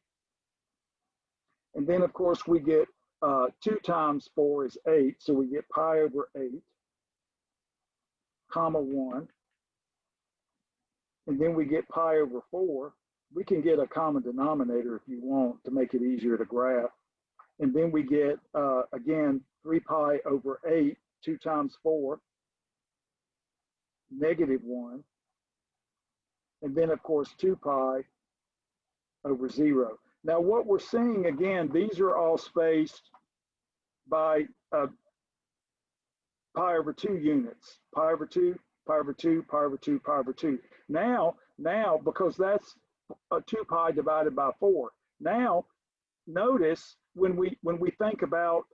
And then, of course, we get 2 times 4 is 8. So we get pi over 8, comma 1. And then we get pi over 4. We can get a common denominator if you want to make it easier to graph. And then we get, again, 3 pi over 8, 2 times 4, negative 1. And then, of course, 2 pi over 0. Now, what we're seeing, again, these are all spaced by pi over 2 units. Pi over 2, pi over 2, pi over 2, pi over 2. Now, because that's 2 pi divided by 4. Now, notice when we think about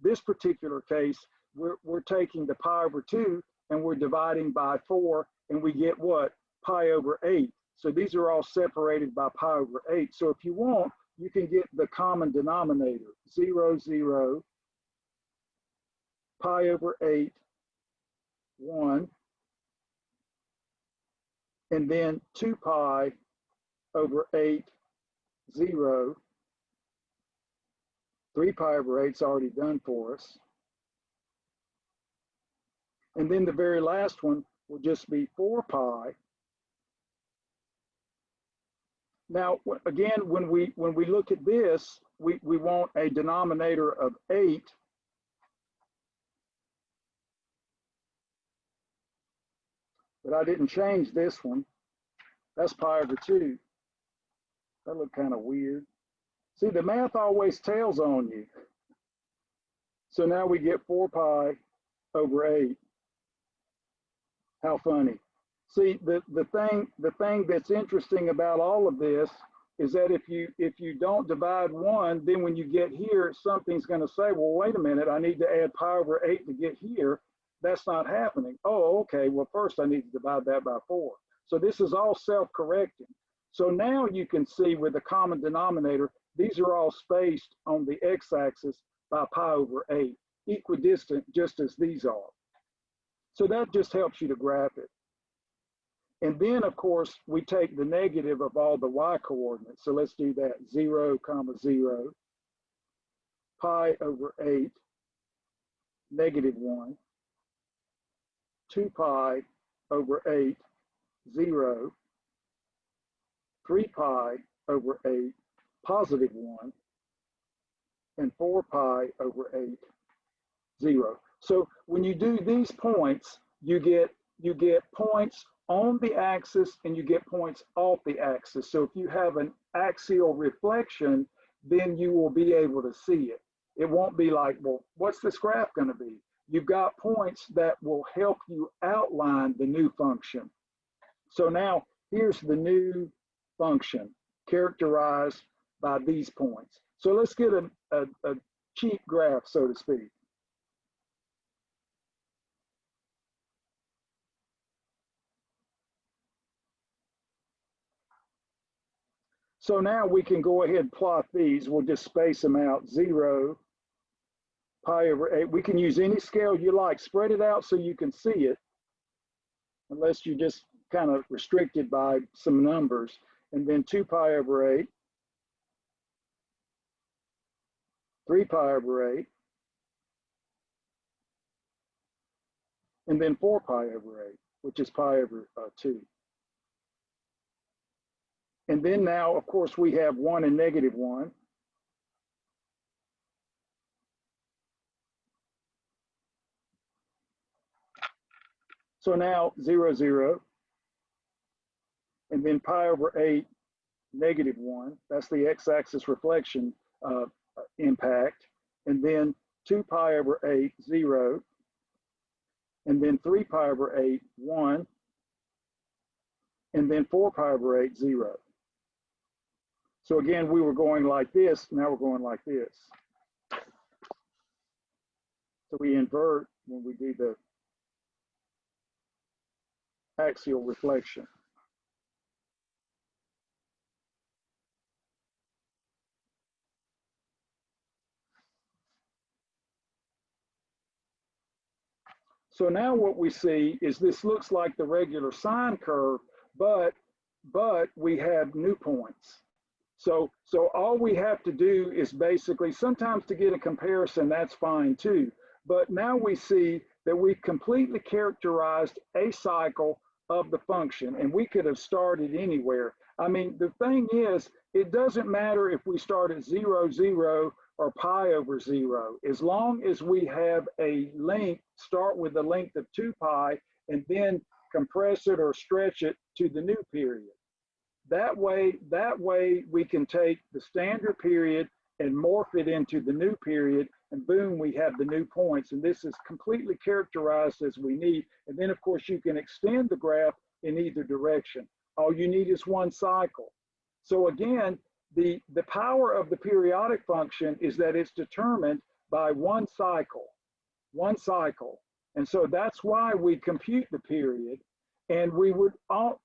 this particular case, we're taking the pi over 2 and we're dividing by 4, and we get what? Pi over 8. So these are all separated by pi over 8. So if you want, you can get the common denominator, 0, 0, pi over 8, 1, and then 2 pi over 8, 0, 3 pi over 8 is already done for us. And then the very last one will just be 4 pi. Now, again, when we look at this, we want a denominator of 8. But I didn't change this one. That's pi over 2. That looked kind of weird. See, the math always tails on you. So now we get 4 pi over 8. How funny. See, the thing that's interesting about all of this is that if you don't divide 1, then when you get here, something's going to say, well, wait a minute, I need to add pi over 8 to get here. That's not happening. Oh, okay, well, first I need to divide that by 4. So this is all self-correcting. So now you can see with the common denominator, these are all spaced on the x-axis by pi over 8, equidistant just as these are. So that just helps you to graph it. And then, of course, we take the negative of all the y coordinates. So let's do that, 0, 0, pi over 8, negative 1, 2 pi over 8, 0, 3 pi over 8, positive 1, and 4 pi over 8, 0. So when you do these points, you get points on the axis and you get points off the axis. So if you have an axial reflection, then you will be able to see it. It won't be like, well, what's this graph going to be? you've got points that will help you outline the new function. So now here's the new function characterized by these points. So let's get a cheap graph, so to speak. So now we can go ahead and plot these. We'll just space them out, 0, pi over 8. We can use any scale you like. Spread it out so you can see it, unless you just kind of restricted by some numbers. And then 2 pi over 8, 3 pi over 8, and then 4 pi over 8, which is pi over 2. And then now, of course, we have 1 and -1. So now 0, 0, and then pi over 8, -1. That's the x-axis reflection impact. And then 2 pi over 8, 0. And then 3 pi over 8, 1. And then 4 pi over 8, 0. So again, we were going like this, now we're going like this. So we invert when we do the axial reflection. So now what we see is this looks like the regular sine curve, but we have new points. So all we have to do is basically, sometimes to get a comparison, that's fine too. But now we see that we've completely characterized a cycle of the function, and we could have started anywhere. I mean, the thing is, it doesn't matter if we start at 0, 0 or pi over 0, as long as we have a length, start with the length of 2 pi, and then compress it or stretch it to the new period. That way we can take the standard period and morph it into the new period, and boom, we have the new points. And this is completely characterized as we need. And then of course you can extend the graph in either direction. All you need is one cycle. So again, the power of the periodic function is that it's determined by one cycle. And so that's why we compute the period. And we would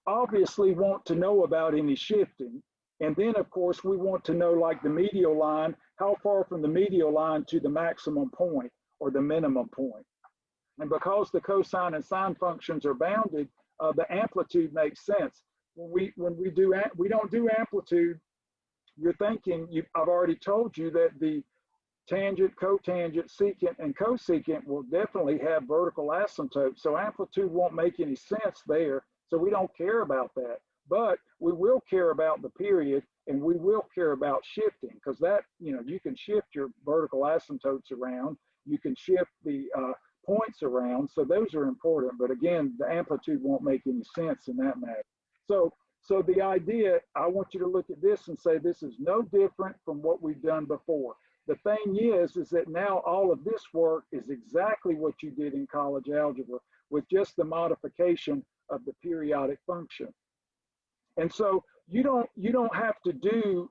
obviously want to know about any shifting. And then, of course, we want to know, like the medial line, how far from the medial line to the maximum point or the minimum point. And because the cosine and sine functions are bounded, the amplitude makes sense. We don't do amplitude, you're thinking, I've already told you that the tangent, cotangent, secant, and cosecant will definitely have vertical asymptotes. So amplitude won't make any sense there. So we don't care about that. But we will care about the period, and we will care about shifting, because that, you can shift your vertical asymptotes around. You can shift the points around. So those are important. But again, the amplitude won't make any sense in that matter. So the idea, I want you to look at this and say, this is no different from what we've done before. The thing is that now all of this work is exactly what you did in college algebra, with just the modification of the periodic function. And so you don't have to do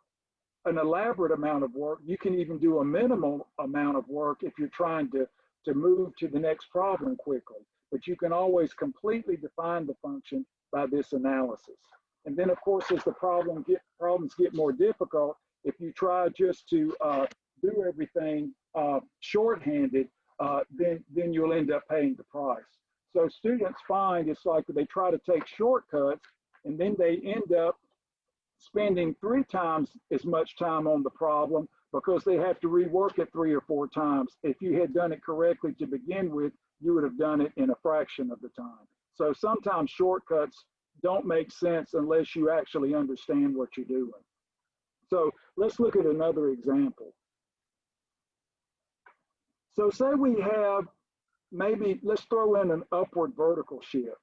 an elaborate amount of work. You can even do a minimal amount of work if you're trying to move to the next problem quickly. But you can always completely define the function by this analysis. And then, of course, as the problems get more difficult, if you try just to do everything shorthanded, then you'll end up paying the price. So students find it's like they try to take shortcuts, and then they end up spending 3 times as much time on the problem because they have to rework it 3 or 4 times. If you had done it correctly to begin with, you would have done it in a fraction of the time. So sometimes shortcuts don't make sense unless you actually understand what you're doing. So let's look at another example. So say we have, maybe let's throw in an upward vertical shift.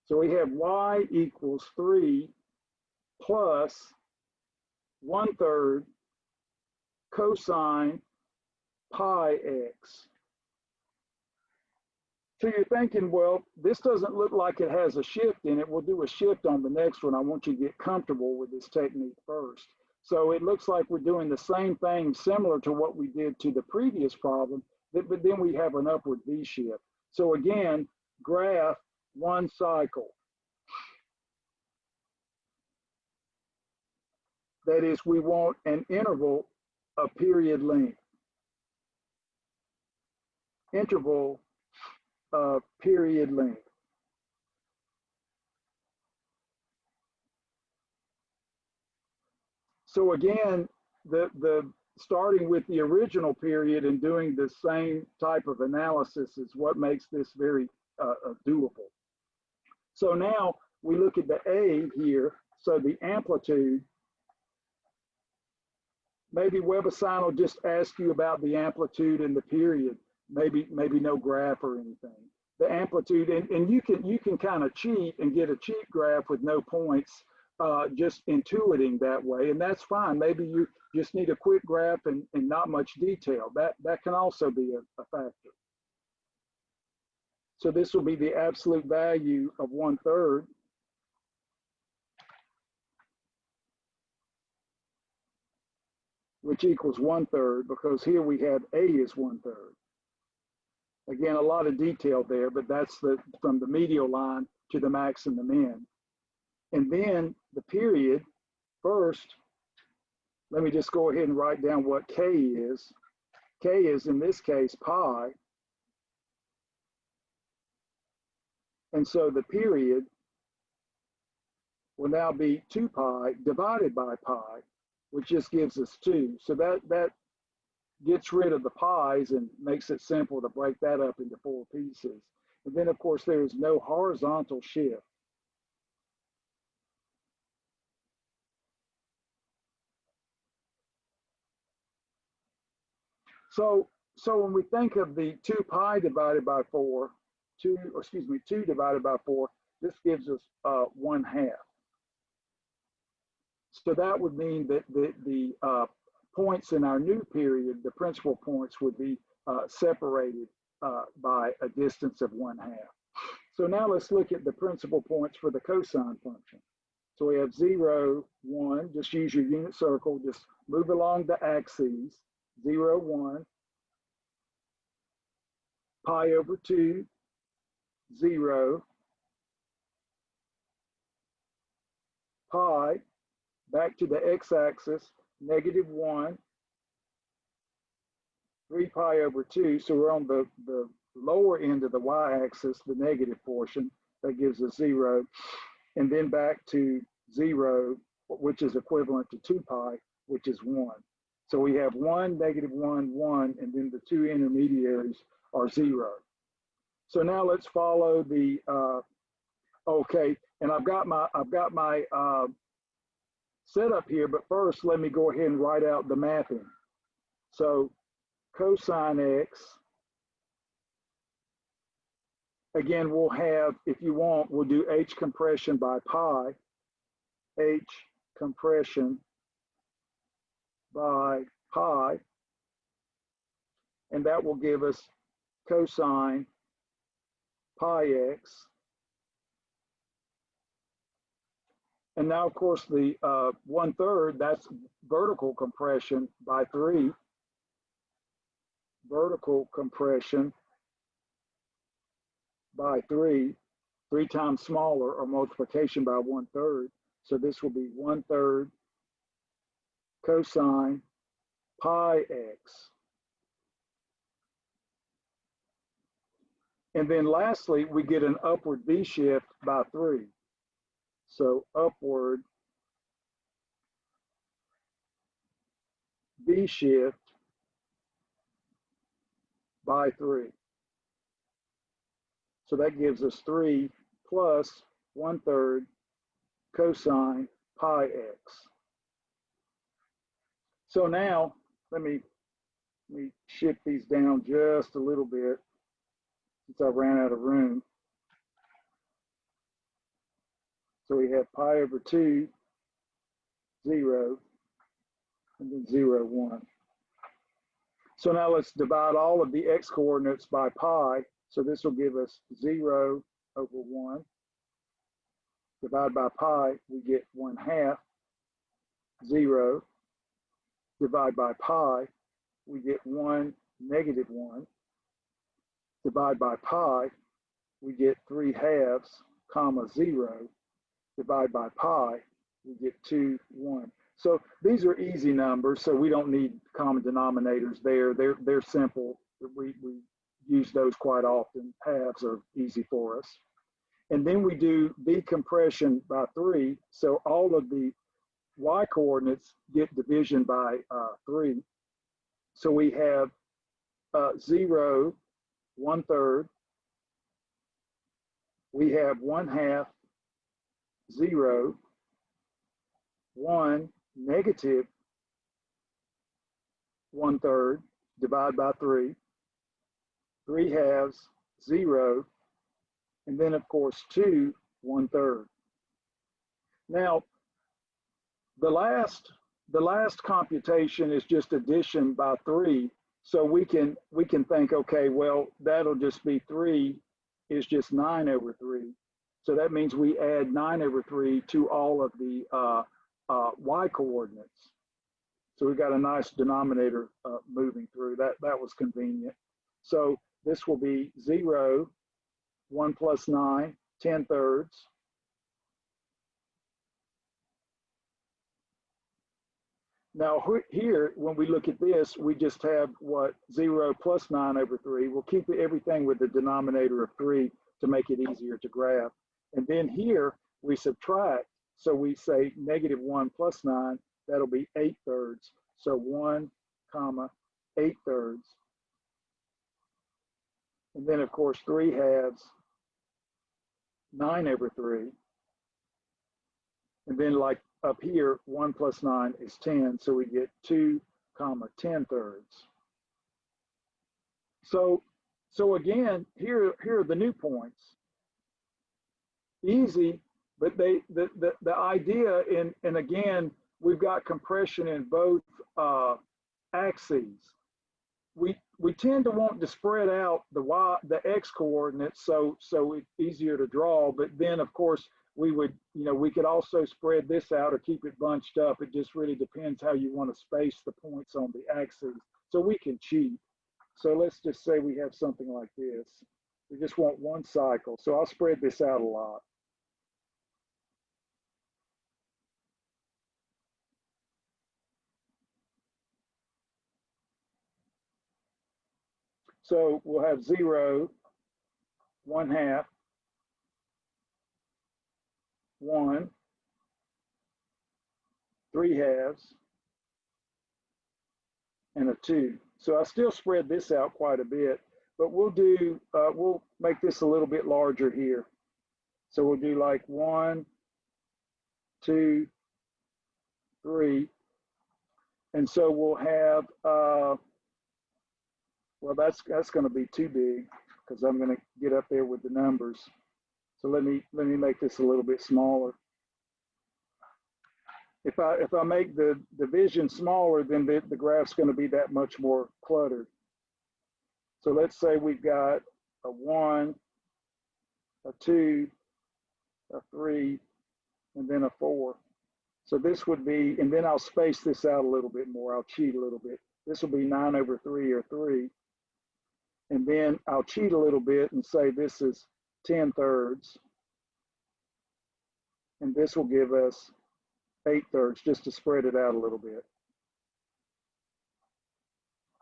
So we have y equals 3 plus 1/3 cosine pi x. So you're thinking, well, this doesn't look like it has a shift in it. We'll do a shift on the next one. I want you to get comfortable with this technique first. So it looks like we're doing the same thing similar to what we did to the previous problem, but then we have an upward V shift. So again, graph one cycle. That is, we want an interval of period length. Interval of period length. So again, the starting with the original period and doing the same type of analysis is what makes this very doable. So now we look at the A here. So the amplitude, maybe WebAssign will just ask you about the amplitude and the period, maybe no graph or anything. The amplitude, and you can kind of cheat and get a cheat graph with no points, just intuiting that way, and that's fine. Maybe you just need a quick graph and not much detail. That can also be a factor. So this will be the absolute value of 1/3. Which equals 1/3, because here we have A is 1/3. Again, a lot of detail there, but that's from the medial line to the max and the min. And then the period, first, let me just go ahead and write down what K is. K is, in this case, pi. And so the period will now be 2 pi divided by pi, which just gives us 2. So that gets rid of the pi's and makes it simple to break that up into 4 pieces. And then, of course, there is no horizontal shift. So when we think of the 2 pi divided by 4, 2 divided by 4, this gives us 1/2. So that would mean that the points in our new period, the principal points, would be separated by a distance of 1/2. So now let's look at the principal points for the cosine function. So we have 0, 1, just use your unit circle, just move along the axes, 0, 1, pi over 2, 0, pi, back to the x-axis, -1, 3 pi over 2. So we're on the lower end of the y-axis, the negative portion. That gives us 0. And then back to 0, which is equivalent to 2 pi, which is 1. So we have 1, -1, 1, and then the two intermediaries are 0. So now let's follow the, okay, and I've got my setup here, but first let me go ahead and write out the mapping. So cosine x, again, we'll have, if you want, we'll do h compression by pi, h compression by pi, and that will give us cosine pi x. And now, of course, the 1/3, that's vertical compression by 3. Vertical compression by 3, 3 times smaller, or multiplication by 1/3. So this will be 1/3 cosine pi x. And then lastly, we get an upward V shift by 3. So upward V shift by 3. So that gives us 3 plus 1/3 cosine pi x. So now let me shift these down just a little bit since I ran out of room. So we have pi over 2, 0, and then 0, 1. So now let's divide all of the x coordinates by pi. So this will give us 0 over 1. Divide by pi, we get 1/2. 0. Divide by pi, we get 1 negative 1. Divide by pi, we get 3/2, comma 0. Divide by pi, we get 2, 1. So these are easy numbers, so we don't need common denominators there. They're simple. We use those quite often. Halves are easy for us. And then we do decompression by 3. So all of the y coordinates get division by 3. So we have 0, 1/3. We have 1/2, 0, 1, negative 1/3, divide by 3, 3/2, 0, and then of course 2, 1/3. Now, the last computation is just addition by 3. So we can think, okay, well, that'll just be 3 is just 9 over 3. So that means we add 9 over 3 to all of the y coordinates. So we got a nice denominator moving through. That was convenient. So this will be 0, 1 plus 9, 10/3. Now here, when we look at this, we just have what, 0 plus 9 over 3. We'll keep everything with the denominator of 3 to make it easier to graph. And then here we subtract. So we say negative 1 plus 9, that'll be 8/3. So 1, comma, 8/3. And then of course 3/2, 9 over 3. And then like up here, 1 plus 9 is 10. So we get 2, comma, 10/3. So again, here are the new points. Easy, but the idea, and again, we've got compression in both axes. We tend to want to spread out the x coordinates so it's easier to draw, but then of course we could also spread this out or keep it bunched up. It just really depends how you want to space the points on the axes. So we can cheat. So let's just say we have something like this. We just want one cycle. So I'll spread this out a lot. So we'll have 0, 1/2, 1, 3/2, and a 2. So I still spread this out quite a bit, but we'll make this a little bit larger here. So we'll do like 1, 2, 3. And so we'll have, well, that's going to be too big because I'm going to get up there with the numbers. So let me make this a little bit smaller. If I make the division smaller, then the graph's going to be that much more cluttered. So let's say we've got a 1, a 2, a 3, and then a 4. So this would be, and then I'll space this out a little bit more. I'll cheat a little bit. This will be 9 over 3 or 3. And then I'll cheat a little bit and say this is 10/3. And this will give us 8/3, just to spread it out a little bit.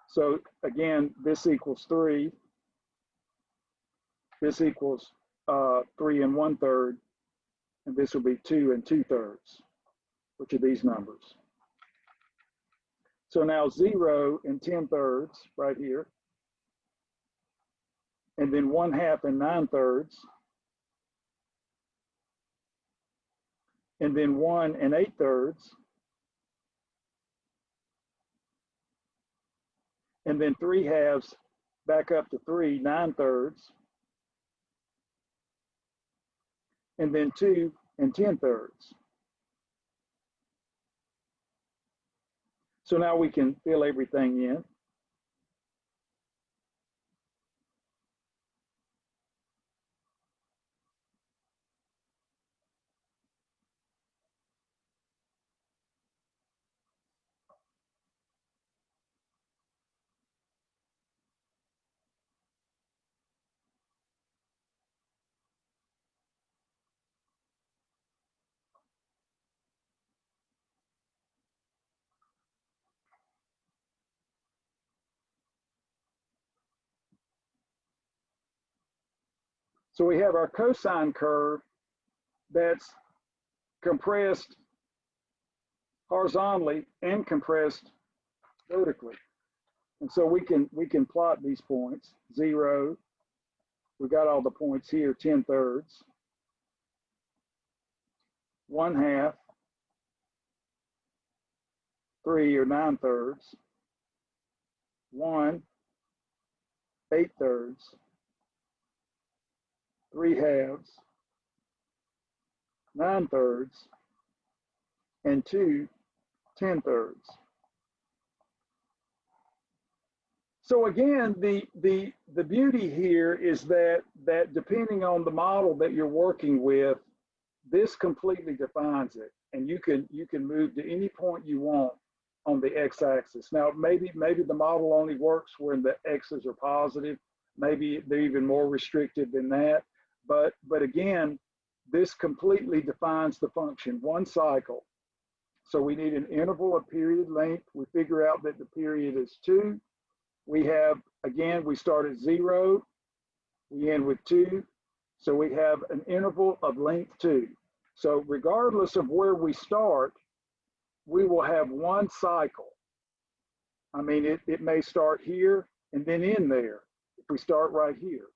So again, this equals 3. This equals 3 1/3. And this will be 2 2/3, which are these numbers. So now 0 and 10/3 right here. And then 1/2 and 9/3. And then 1 and 8/3. And then 3/2 back up to 3, 9/3. And then 2 and 10/3. So now we can fill everything in. So we have our cosine curve that's compressed horizontally and compressed vertically. And so we can plot these points. 0, we got all the points here, 10/3, 1/2, 3 or 9/3, 1, 8/3, 3/2, 9/3, and 2, 10/3. So again, the beauty here is that depending on the model that you're working with, this completely defines it, and you can move to any point you want on the x-axis. Now maybe the model only works when the x's are positive. Maybe they're even more restricted than that. But again, this completely defines the function, one cycle. So we need an interval of period length. We figure out that the period is 2. We have, again, we start at 0, we end with 2. So we have an interval of length 2. So regardless of where we start, we will have one cycle. I mean, it may start here and then end there if we start right here.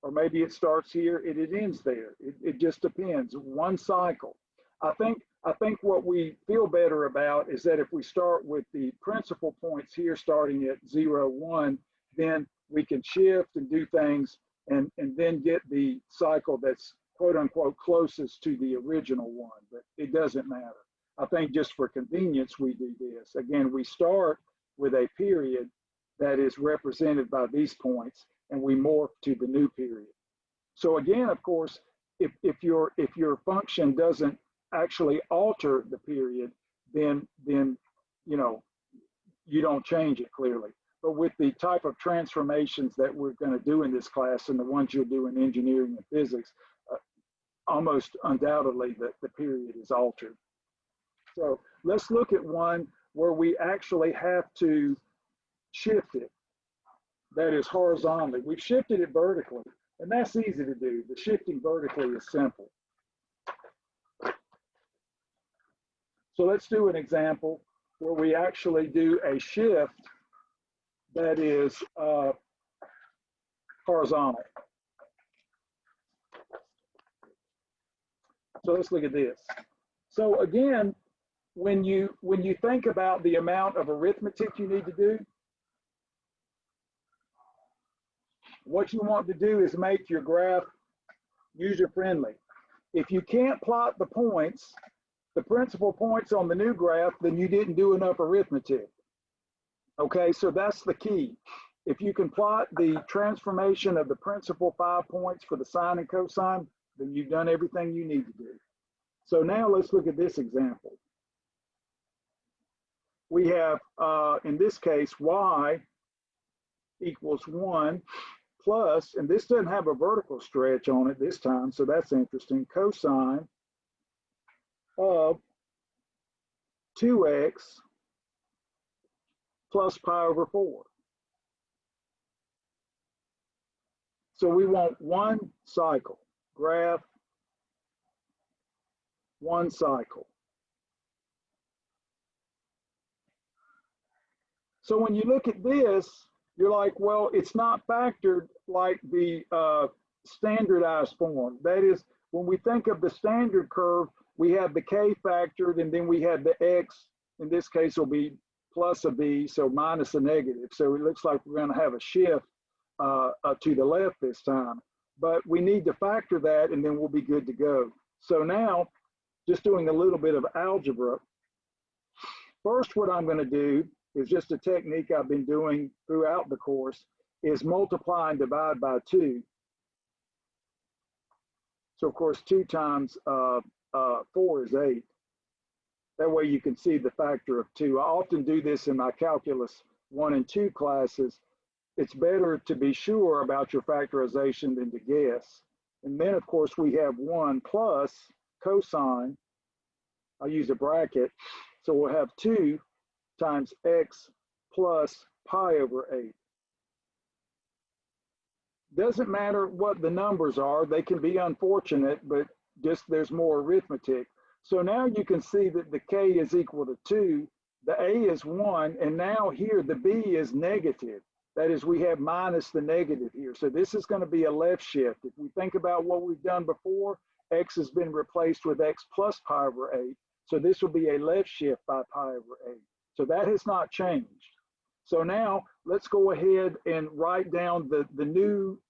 Or maybe it starts here and it ends there. It just depends, one cycle. I think what we feel better about is that if we start with the principal points here starting at 0, 1, then we can shift and do things and then get the cycle that's quote unquote closest to the original one, but it doesn't matter. I think just for convenience, we do this. Again, we start with a period that is represented by these points and we morph to the new period. So again, of course, if your function doesn't actually alter the period, then you know, you don't change it clearly. But with the type of transformations that we're going to do in this class and the ones you'll do in engineering and physics, almost undoubtedly the period is altered. So let's look at one where we actually have to shift it. That is horizontally. We've shifted it vertically, and that's easy to do. The shifting vertically is simple. So let's do an example where we actually do a shift that is horizontal. So let's look at this. So again, when you think about the amount of arithmetic you need to do, what you want to do is make your graph user-friendly. If you can't plot the points, the principal points on the new graph, then you didn't do enough arithmetic. Okay, so that's the key. If you can plot the transformation of the principal 5 points for the sine and cosine, then you've done everything you need to do. So now let's look at this example. We have, in this case, y equals 1 plus, and this doesn't have a vertical stretch on it this time, so that's interesting, cosine of 2x plus pi over 4. So we want one cycle, graph, one cycle. So when you look at this, you're like, well, it's not factored like the standardized form. That is, when we think of the standard curve, we have the k factored, and then we have the x. In this case, will be plus a b, so minus a negative. So it looks like we're going to have a shift to the left this time. But we need to factor that, and then we'll be good to go. So now, just doing a little bit of algebra. First, what I'm going to do is just a technique I've been doing throughout the course, is multiply and divide by 2. So of course, 2 times 4 is 8. That way you can see the factor of 2. I often do this in my calculus 1 and 2 classes. It's better to be sure about your factorization than to guess. And then of course we have 1 plus cosine. I'll use a bracket. So we'll have 2 times x plus pi over 8. Doesn't matter what the numbers are, they can be unfortunate, but just there's more arithmetic. So now you can see that the k is equal to 2, the a is 1, and now here the b is negative. That is, we have minus the negative here. So this is going to be a left shift. If we think about what we've done before, x has been replaced with x plus pi over 8. So this will be a left shift by pi over 8. So that has not changed. So now let's go ahead and write down the new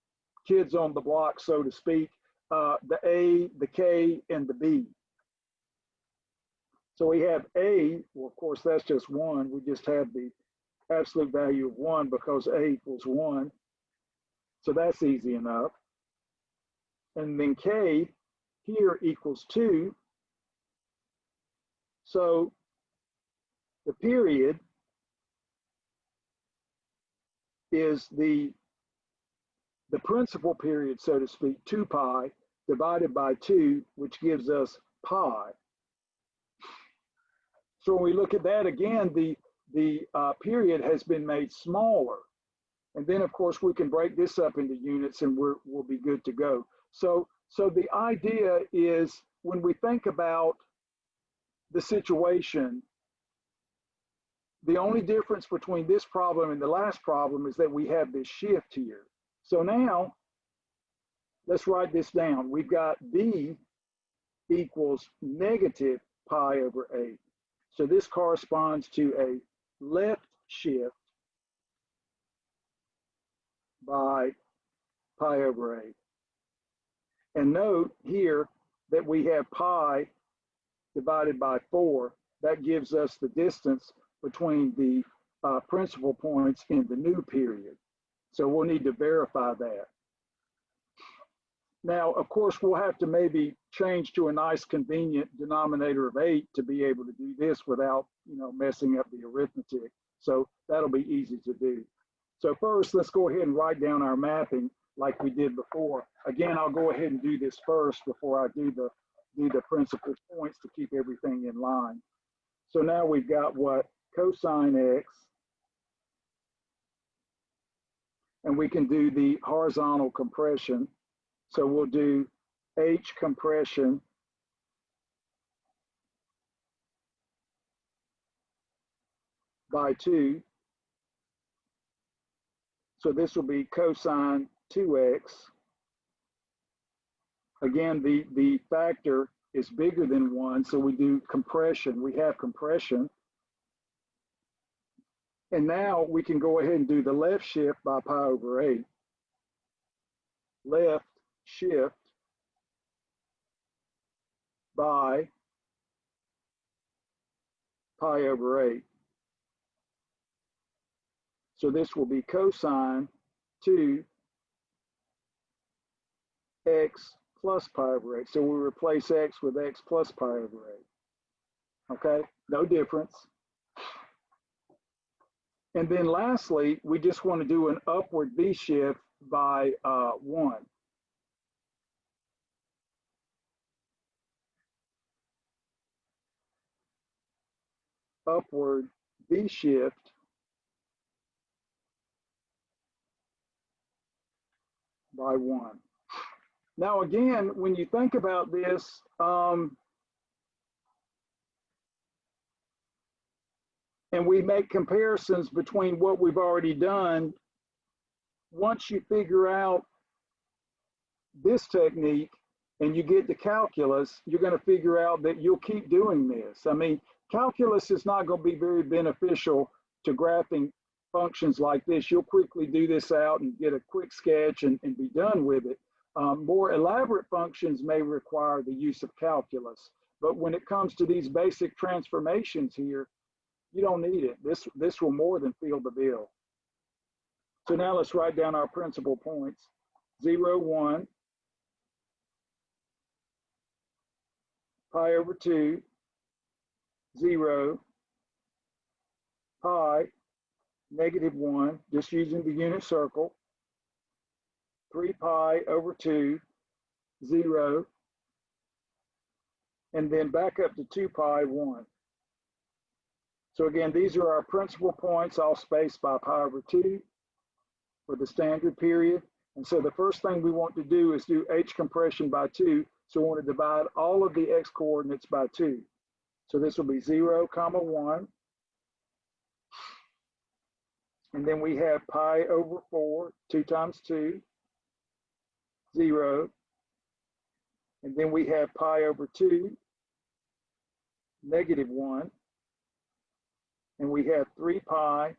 kids on the block, so to speak, the A, the K, and the B. So we have A, well, of course, that's just 1. We just have the absolute value of 1 because A equals 1. So that's easy enough. And then K here equals 2. So the period is the principal period, so to speak, 2 pi divided by 2, which gives us pi. So when we look at that again, the period has been made smaller. And then, of course, we can break this up into units and we'll be good to go. So the idea is when we think about the situation, the only difference between this problem and the last problem is that we have this shift here. So now, let's write this down. We've got b equals negative pi over 8. So this corresponds to a left shift by pi over 8. And note here that we have pi divided by 4. That gives us the distance between the principal points in the new period. So we'll need to verify that. Now, of course, we'll have to maybe change to a nice convenient denominator of 8 to be able to do this without, messing up the arithmetic. So that'll be easy to do. So first, let's go ahead and write down our mapping like we did before. Again, I'll go ahead and do this first before I do the principal points to keep everything in line. So now we've got what? Cosine x. And we can do the horizontal compression. So we'll do h compression by 2. So this will be cosine 2x. Again, the factor is bigger than 1, so we do compression. We have compression. And now we can go ahead and do the left shift by pi over 8. Left shift by pi over 8. So this will be cosine 2 x plus pi over 8. So we replace x with x plus pi over 8. Okay, no difference. And then lastly, we just want to do an upward v shift by 1. Upward v shift by 1. Now again, when you think about this, and we make comparisons between what we've already done, once you figure out this technique and you get to calculus, you're going to figure out that you'll keep doing this. I mean, calculus is not going to be very beneficial to graphing functions like this. You'll quickly do this out and get a quick sketch and be done with it. More elaborate functions may require the use of calculus, but when it comes to these basic transformations here, you don't need it. This will more than fill the bill. So now let's write down our principal points. 0, 1, pi over 2, 0, pi, negative 1, just using the unit circle, 3 pi over 2, 0, and then back up to 2 pi, 1. So again, these are our principal points, all spaced by pi over 2 for the standard period. And so the first thing we want to do is do H compression by 2. So we want to divide all of the X coordinates by 2. So this will be 0, 1. And then we have pi over 4, 2 times 2, 0. And then we have pi over 2, -1. And we have 3 pi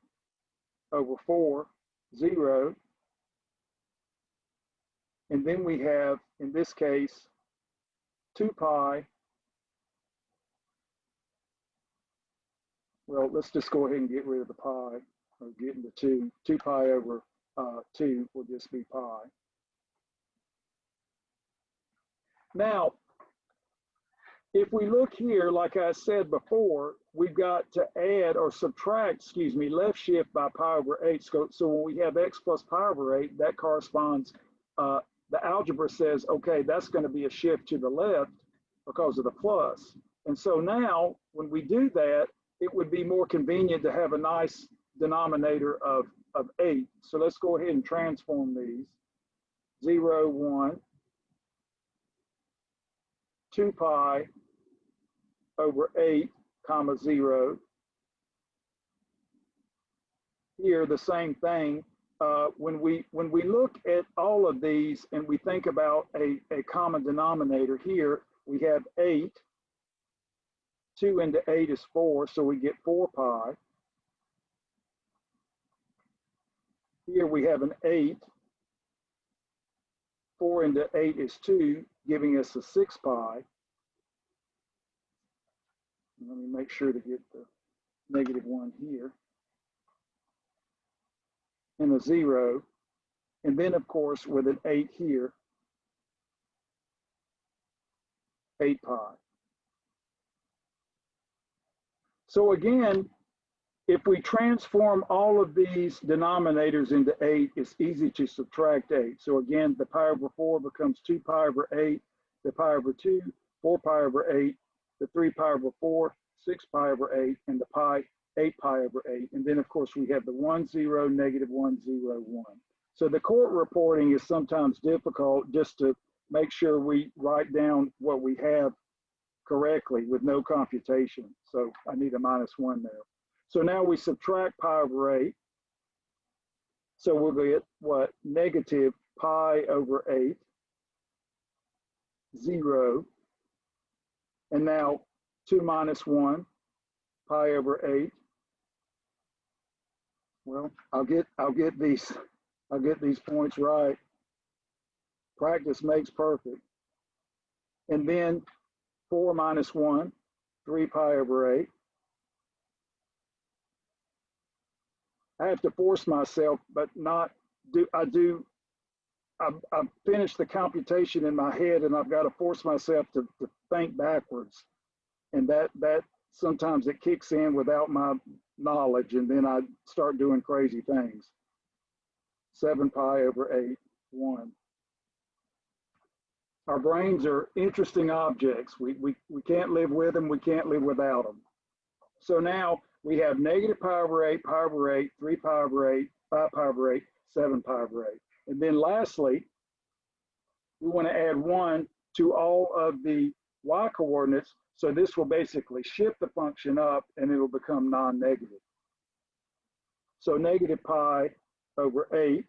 over 4, 0. And then we have, in this case, 2 pi. Well, let's just go ahead and get rid of the pi, or get into 2. 2 pi over 2 will just be pi. Now, if we look here, like I said before, we've got to add or subtract, left shift by pi over 8. So when we have x plus pi over 8, that corresponds, the algebra says, okay, that's going to be a shift to the left because of the plus. And so now, when we do that, it would be more convenient to have a nice denominator of 8. So let's go ahead and transform these. 0, 1, 2 pi over 8, 0. Here, the same thing. When we look at all of these and we think about a common denominator here, we have 8. 2 into 8 is 4, so we get 4 pi. Here we have an 8. 4 into 8 is 2, giving us a 6 pi. Let me make sure to get the -1 here. And a 0. And then, of course, with an 8 here, 8 pi. So again, if we transform all of these denominators into 8, it's easy to subtract 8. So again, the pi over 4 becomes 2 pi over 8, the pi over 2, 4 pi over 8, the 3 pi over 4, 6 pi over 8, and the pi, 8 pi over 8. And then, of course, we have the 1, 0, -1, 0, 1. So the court reporting is sometimes difficult just to make sure we write down what we have correctly with no computation. So I need a -1 there. So now we subtract pi over 8. So we'll get what? Negative pi over 8, 0. And now 2 minus 1, pi over 8. Well, I'll get these points right. Practice makes perfect. And then 4 minus 1, 3 pi over 8. I have to force myself, but not do, I've finished the computation in my head and I've got to force myself to think backwards. And that sometimes it kicks in without my knowledge and then I start doing crazy things. 7 pi over 8, 1. Our brains are interesting objects. We can't live with them, we can't live without them. So now we have negative pi over 8, pi over 8, 3 pi over 8, 5 pi over 8, 7 pi over 8. And then lastly, we want to add 1 to all of the y coordinates. So this will basically shift the function up and it will become non-negative. So negative pi over 8,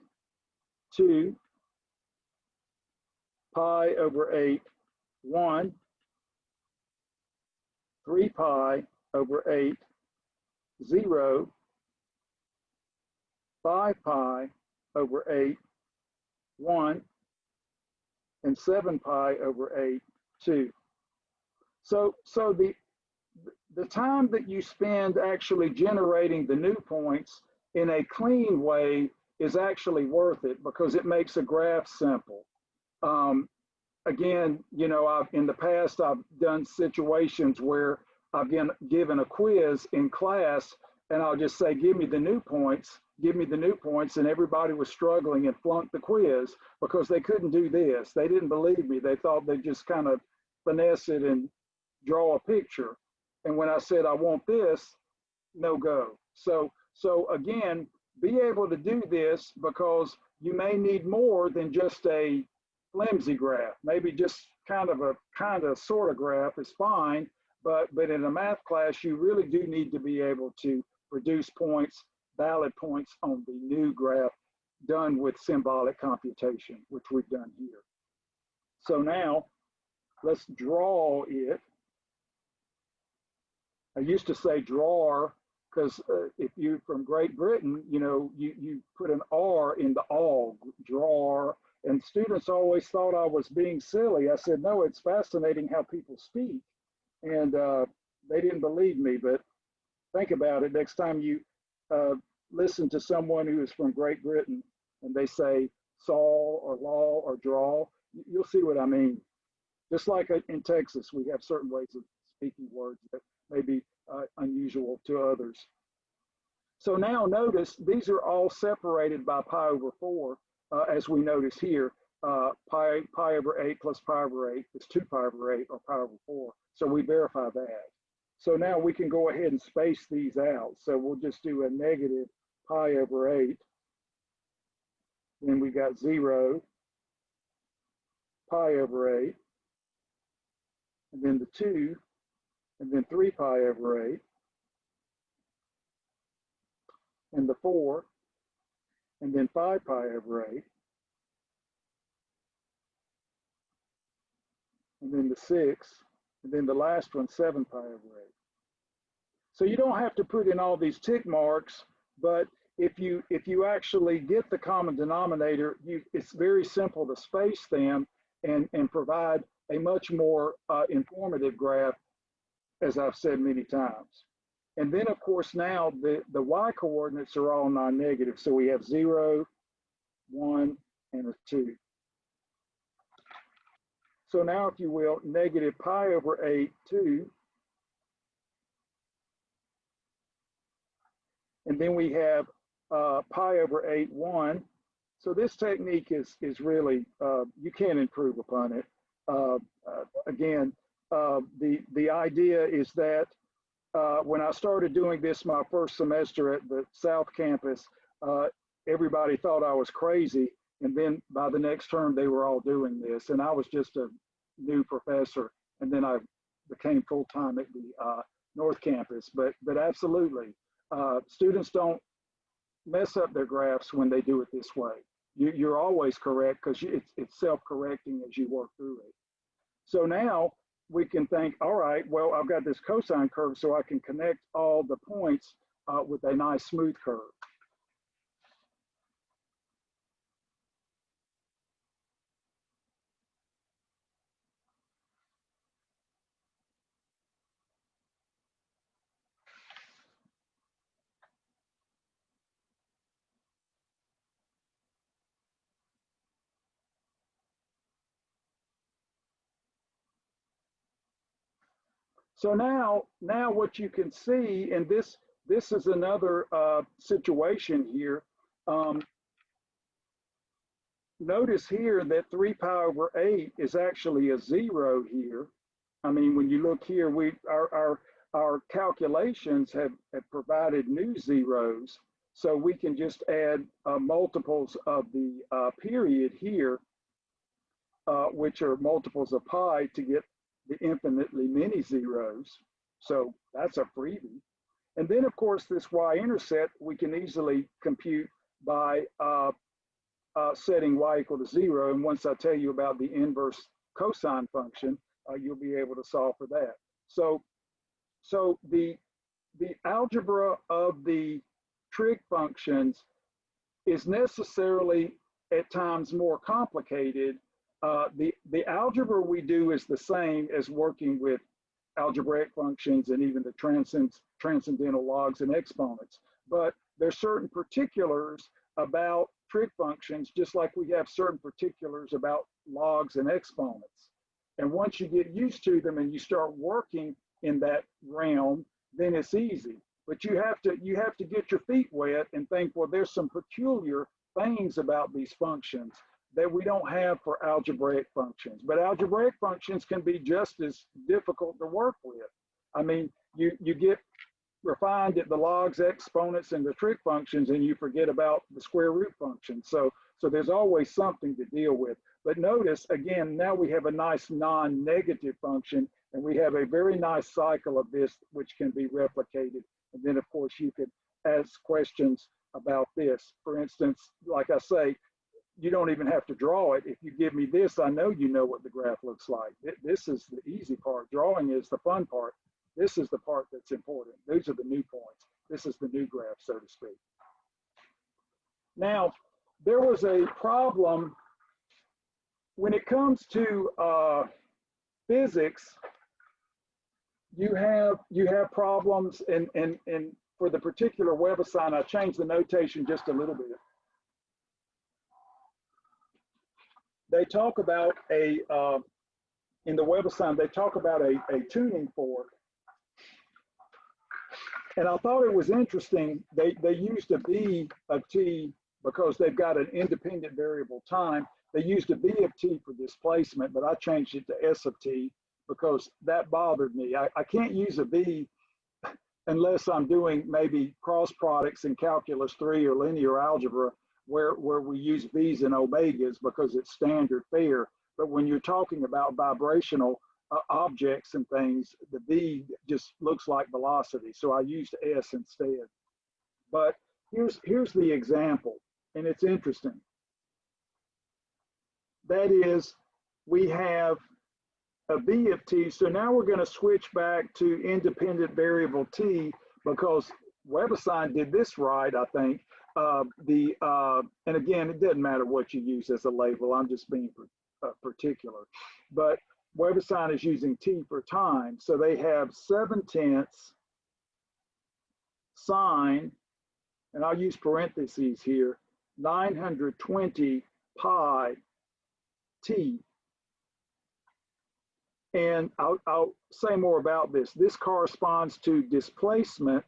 2, pi over 8, 1, 3 pi over 8, 0, 5 pi over 8, 1, and 7 pi over 8, 2. So the time that you spend actually generating the new points in a clean way is actually worth it because it makes a graph simple. Again, you know, in the past, I've done situations where I've been given a quiz in class and I'll just say, give me the new points, and everybody was struggling and flunked the quiz because they couldn't do this. They didn't believe me. They thought they'd just kind of finesse it and draw a picture. And when I said, I want this, no go. So again, be able to do this because you may need more than just a flimsy graph. Maybe just kind of sort of graph is fine, but in a math class, you really do need to be able to produce points, valid points on the new graph done with symbolic computation, which we've done here. So now let's draw it. I used to say drawer because if you're from Great Britain, you know, you put an R in the all, drawer, and students always thought I was being silly. I said, no, it's fascinating how people speak. And they didn't believe me, but think about it. Next time you listen to someone who is from Great Britain and they say saw or law or draw, you'll see what I mean. Just like in Texas, we have certain ways of speaking words that may be unusual to others. So now notice these are all separated by pi over 4, as we notice here. Pi over 8 plus pi over 8 is 2 pi over 8 or pi over 4. So we verify that. So now we can go ahead and space these out. So we'll just do a negative pi over 8. Then we got 0, pi over 8, and then the 2, and then 3 pi over 8, and the 4, and then 5 pi over 8, and then the 6, and then the last one, 7 pi over 8. So you don't have to put in all these tick marks, but if you actually get the common denominator, it's very simple to space them and provide a much more informative graph, as I've said many times. And then, of course, now the y coordinates are all non-negative. So we have 0, 1, and a 2. So now, if you will, negative pi over 8, 2. And then we have pi over 8, 1. So this technique is really, you can't improve upon it. Again, the idea is that when I started doing this my first semester at the South Campus, everybody thought I was crazy. And then by the next term, they were all doing this. And I was just a new professor. And then I became full-time at the North Campus. But absolutely, students don't mess up their graphs when they do it this way. You're always correct because it's self-correcting as you work through it. So now we can think, all right, well, I've got this cosine curve, so I can connect all the points with a nice smooth curve. So now what you can see, and this is another situation here. Notice here that 3 pi over 8 is actually a 0 here. I mean, when you look here, our calculations have provided new zeros. So we can just add multiples of the period here, which are multiples of pi to get the infinitely many zeros. So that's a freebie. And then, of course, this y-intercept we can easily compute by setting y equal to 0. And once I tell you about the inverse cosine function, you'll be able to solve for that. So the algebra of the trig functions is necessarily at times more complicated. The algebra we do is the same as working with algebraic functions and even the transcendental logs and exponents. But there's certain particulars about trig functions, just like we have certain particulars about logs and exponents. And once you get used to them and you start working in that realm, then it's easy. But you have to get your feet wet and think, well, there's some peculiar things about these functions that we don't have for algebraic functions. But algebraic functions can be just as difficult to work with. I mean, you get refined at the logs, exponents, and the trig functions, and you forget about the square root functions. So So there's always something to deal with. But notice, again, now we have a nice non-negative function, and we have a very nice cycle of this, which can be replicated. And then, of course, you could ask questions about this. For instance, like I say, you don't even have to draw it. If you give me this, I know you know what the graph looks like. This is the easy part. Drawing is the fun part. This is the part that's important. These are the new points. This is the new graph, so to speak. Now, there was a problem when it comes to physics. You have problems, and for the particular WebAssign, I changed the notation just a little bit. They talk about in the WebAssign, they talk about a tuning fork. And I thought it was interesting, they used a B of t because they've got an independent variable time. They used a B of t for displacement, but I changed it to S of t because that bothered me. I can't use a B unless I'm doing maybe cross products in calculus 3 or linear algebra where we use V's and omegas because it's standard fare. But when you're talking about vibrational objects and things, the V just looks like velocity. So I used S instead. But here's the example, and it's interesting. That is, we have a B of t. So now we're going to switch back to independent variable t because WebAssign did this right, I think. And again, it doesn't matter what you use as a label. I'm just being particular. But WebAssign is using t for time. So they have 7/10 sine, and I'll use parentheses here, 920 pi t. And I'll say more about this. This corresponds to displacement.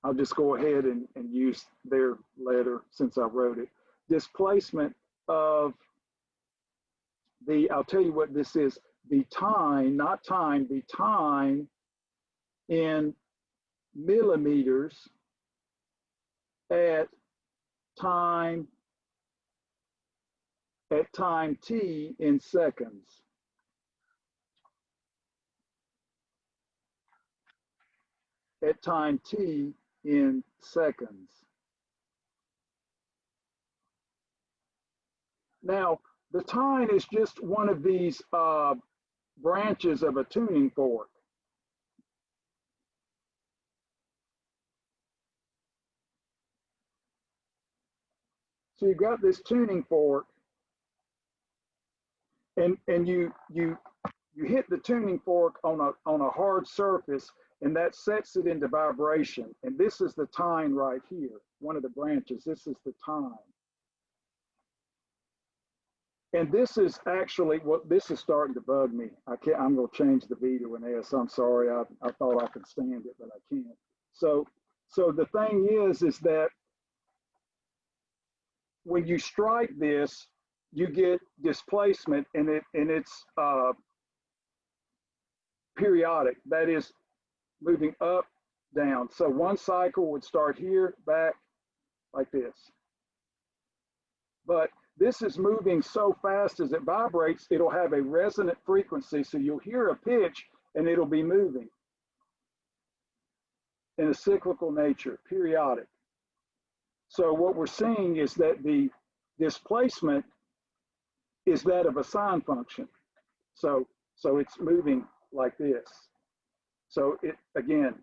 I'll just go ahead and use their letter since I wrote it. Displacement of I'll tell you what this is, the time, not time, the time in millimeters at time t in seconds. At time t in seconds. Now, the time is just one of these branches of a tuning fork. So you've got this tuning fork, and you hit the tuning fork on a hard surface, and that sets it into vibration. And this is the time right here, one of the branches. This is the time. And this is actually this is starting to bug me. I'm going to change the V to an S. I'm sorry. I thought I could stand it, but I can't. So the thing is that when you strike this, you get displacement, and it's periodic. That is moving up, down. So one cycle would start here, back, like this. But this is moving so fast as it vibrates, it'll have a resonant frequency. So you'll hear a pitch and it'll be moving in a cyclical nature, periodic. So what we're seeing is that the displacement is that of a sine function. So it's moving like this. So it, again,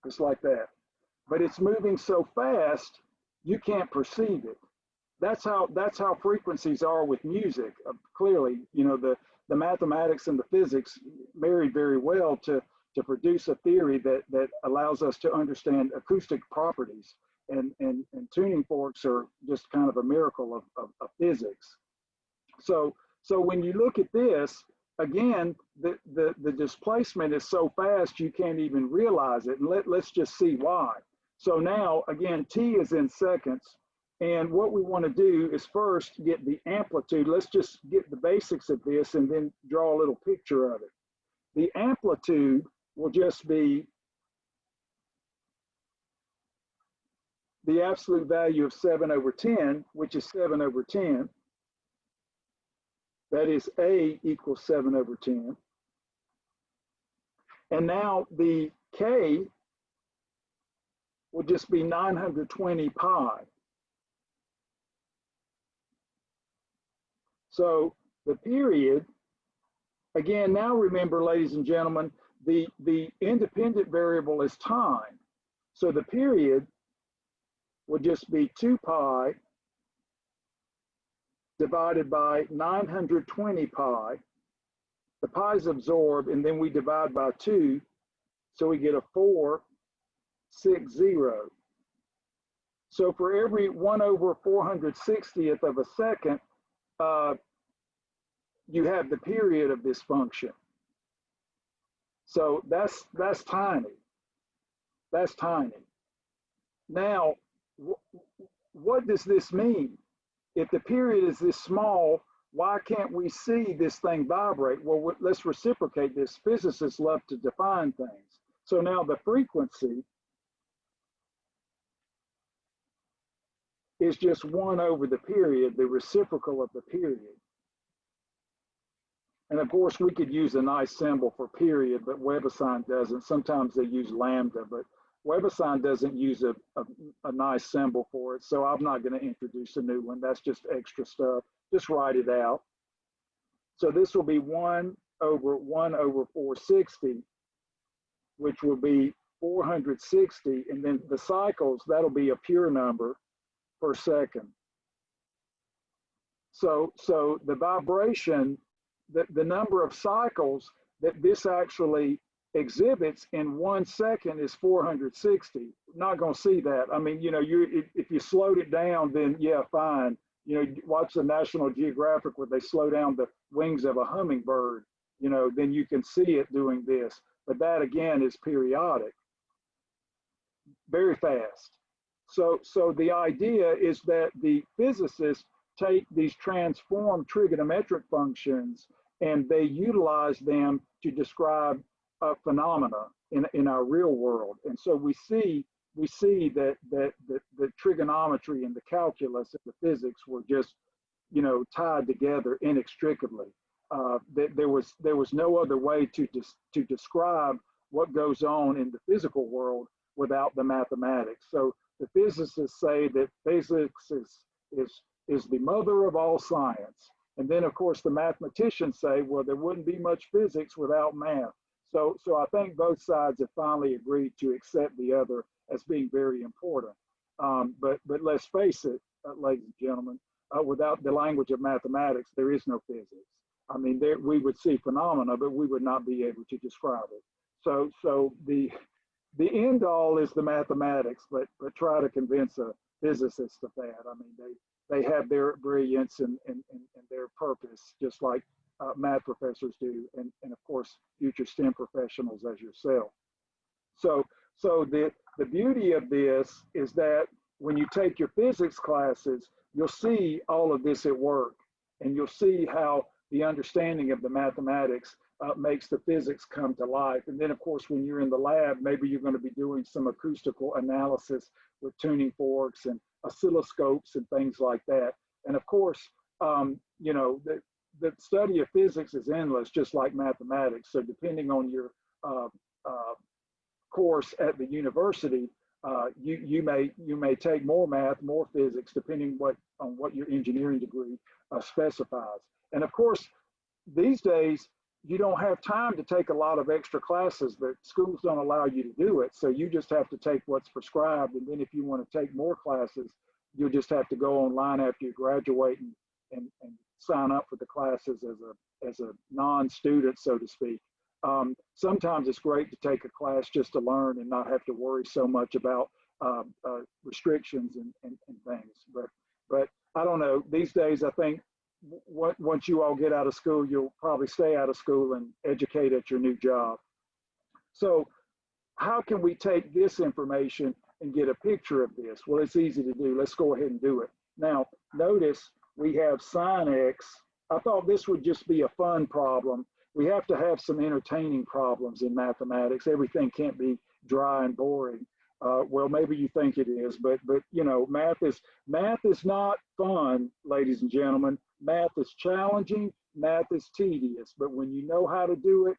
it's like that. But it's moving so fast, you can't perceive it. That's how frequencies are with music. Clearly, you know, the mathematics and the physics marry very well to produce a theory that allows us to understand acoustic properties. And tuning forks are just kind of a miracle of physics. So when you look at this, again, the displacement is so fast you can't even realize it. And let's just see why. So now, again, t is in seconds, And what we want to do is first get the amplitude. Let's just get the basics of this and then draw a little picture of it. The amplitude will just be the absolute value of 7/10, which is 7/10. That is A equals 7/10. And now the K will just be 920 pi. So the period, again, now remember, ladies and gentlemen, the independent variable is time. So the period would just be 2 pi divided by 920 pi. The pi's absorbed, and then we divide by 2, so we get a 460. So for every 1/460th of a second, you have the period of this function. So that's tiny. That's tiny. Now, what does this mean? If the period is this small, why can't we see this thing vibrate? Well, let's reciprocate this. Physicists love to define things. So now the frequency is just 1 over the period, the reciprocal of the period. And of course, we could use a nice symbol for period, but WebAssign doesn't. Sometimes they use lambda, but WebAssign doesn't use a nice symbol for it. So I'm not going to introduce a new one. That's just extra stuff. Just write it out. So this will be 1 over 460, which will be 460. And then the cycles, that'll be a pure number per second. So the vibration, the number of cycles that this actually exhibits in 1 second is 460. Not going to see that. I mean, you know, if you slowed it down, then yeah, fine. You know, watch the National Geographic where they slow down the wings of a hummingbird, you know, then you can see it doing this. But that again is periodic, very fast. So the idea is that the physicists take these transformed trigonometric functions and they utilize them to describe phenomena in our real world. And so we see that the trigonometry and the calculus and the physics were just, you know, tied together inextricably. That there was no other way to describe what goes on in the physical world without the mathematics. So the physicists say that physics is the mother of all science. And then of course the mathematicians say, well, there wouldn't be much physics without math. So I think both sides have finally agreed to accept the other as being very important. But let's face it, ladies and gentlemen, without the language of mathematics, there is no physics. I mean, we would see phenomena, but we would not be able to describe it. So the end all is the mathematics, but try to convince a physicist of that. I mean, they have their brilliance and their purpose, just like math professors do, and of course future STEM professionals as yourself. So the beauty of this is that when you take your physics classes, you'll see all of this at work, and you'll see how the understanding of the mathematics makes the physics come to life. And then of course, when you're in the lab, maybe you're going to be doing some acoustical analysis with tuning forks and oscilloscopes and things like that. And of course, you know, the study of physics is endless, just like mathematics. So depending on your course at the university, you may take more math, more physics, depending on what your engineering degree specifies. And of course, these days, you don't have time to take a lot of extra classes, but schools don't allow you to do it. So you just have to take what's prescribed. And then if you want to take more classes, you'll just have to go online after you graduate and sign up for the classes as a non-student, so to speak. Sometimes it's great to take a class just to learn and not have to worry so much about restrictions and things. But I don't know, these days, I think once you all get out of school, you'll probably stay out of school and educate at your new job. So how can we take this information and get a picture of this? Well, it's easy to do. Let's go ahead and do it. Now, notice we have sine x. I thought this would just be a fun problem. We have to have some entertaining problems in mathematics. Everything can't be dry and boring. Well, maybe you think it is, but you know, math is not fun, ladies and gentlemen. Math is challenging. Math is tedious. But when you know how to do it,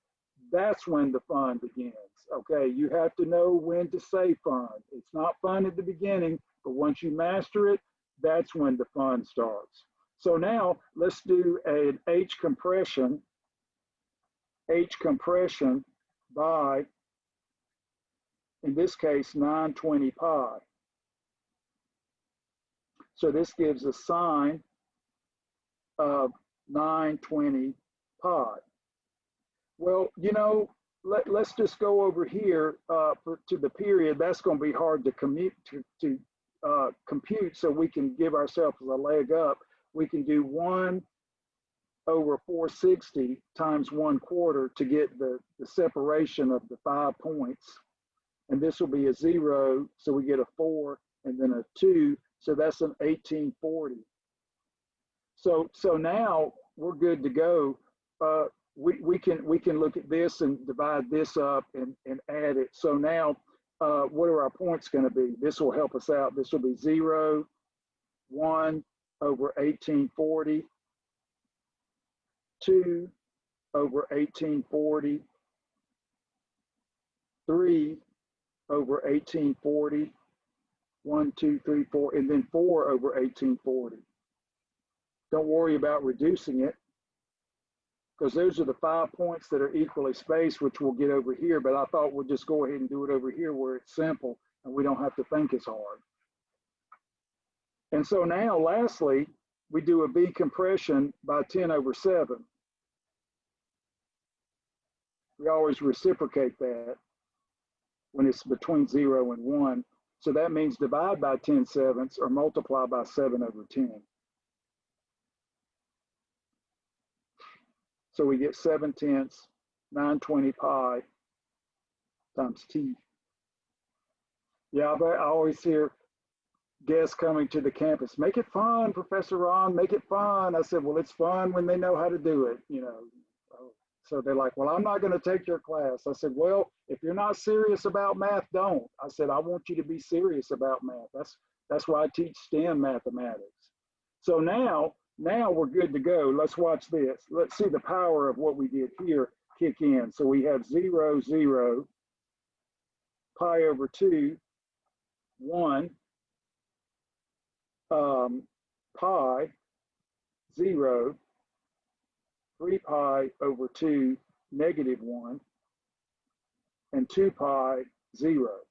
that's when the fun begins. Okay, you have to know when to say fun. It's not fun at the beginning, but once you master it, that's when the fun starts. So now let's do an H compression by, in this case, 920 pi. So this gives a sine of 920 pi. Well, you know, let's just go over here to the period. That's going to be hard to compute, so we can give ourselves a leg up. We can do 1 over 460 times 1/4 to get the separation of the 5 points. And this will be a 0, so we get a 4 and then a 2, so that's an 1840. So now we're good to go. We can look at this and divide this up and add it. So now, what are our points going to be? This will help us out. This will be 0, 1 over 1840, 2 over 1840, 3 over 1840, 1, 2, 3, 4, and then 4 over 1840. Don't worry about reducing it, because those are the 5 points that are equally spaced, which we'll get over here, but I thought we'll just go ahead and do it over here where it's simple and we don't have to think as hard. And so now, lastly, we do a B compression by 10 over 7. We always reciprocate that when it's between 0 and 1. So that means divide by 10/7 or multiply by 7 over 10. So we get 7/10, 920 pi times t. Yeah, I always hear guests coming to the campus, make it fun, Professor Ron, make it fun. I said, well, it's fun when they know how to do it, you know. So they're like, well, I'm not going to take your class. I said, well, if you're not serious about math, don't. I said, I want you to be serious about math. That's why I teach STEM mathematics. So now we're good to go. Let's watch this. Let's see the power of what we did here kick in. So we have 0, 0, pi over 2, 1, pi, 0, 3 pi over 2, -1, and 2 pi, 0.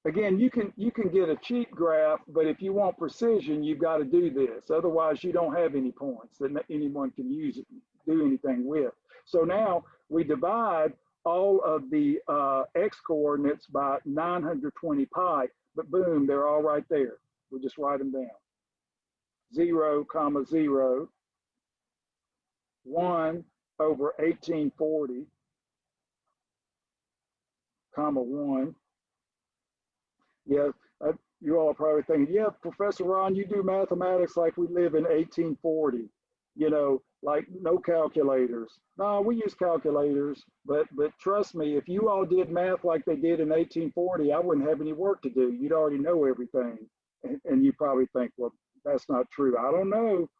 Again, you can get a cheap graph, but if you want precision, you've got to do this. Otherwise, you don't have any points that anyone can use it, do anything with. So now we divide all of the x coordinates by 920 pi, but boom, they're all right there. We just write them down. 0, 0, 1 over 1840, 1. Yeah, you all are probably thinking, yeah, Professor Ron, you do mathematics like we live in 1840, you know, like no calculators. No, we use calculators, but trust me, if you all did math like they did in 1840, I wouldn't have any work to do. You'd already know everything. And you probably think, well, that's not true. I don't know.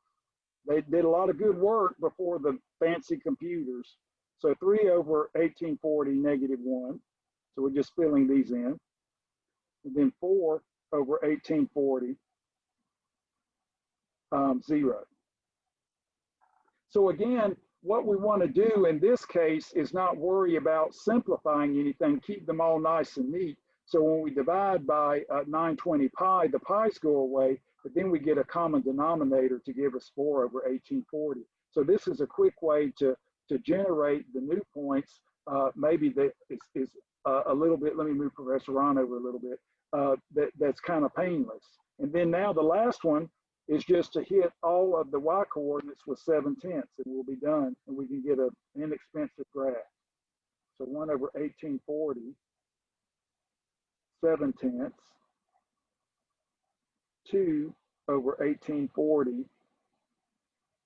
They did a lot of good work before the fancy computers. So 3 over 1840, -1. So we're just filling these in. And then 4 over 1840, 0. So again, what we want to do in this case is not worry about simplifying anything, keep them all nice and neat. So when we divide by 920 pi, the pi's go away, but then we get a common denominator to give us 4 over 1840. So this is a quick way to generate the new points. Maybe that is a little bit, let me move Professor Ron over a little bit, that's kind of painless. And then now the last one is just to hit all of the y coordinates with 7/10, and we'll be done, and we can get an inexpensive graph. So 1 over 1840, 7/10, 2 over 1840,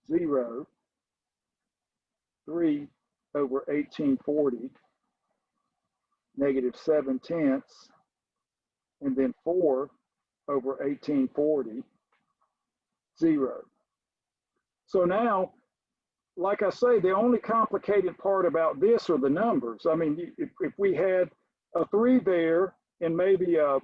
0, 3 over 1840, negative 7/10, and then 4 over 1840, 0. So now, like I say, the only complicated part about this are the numbers. I mean, if we had a 3 there and maybe a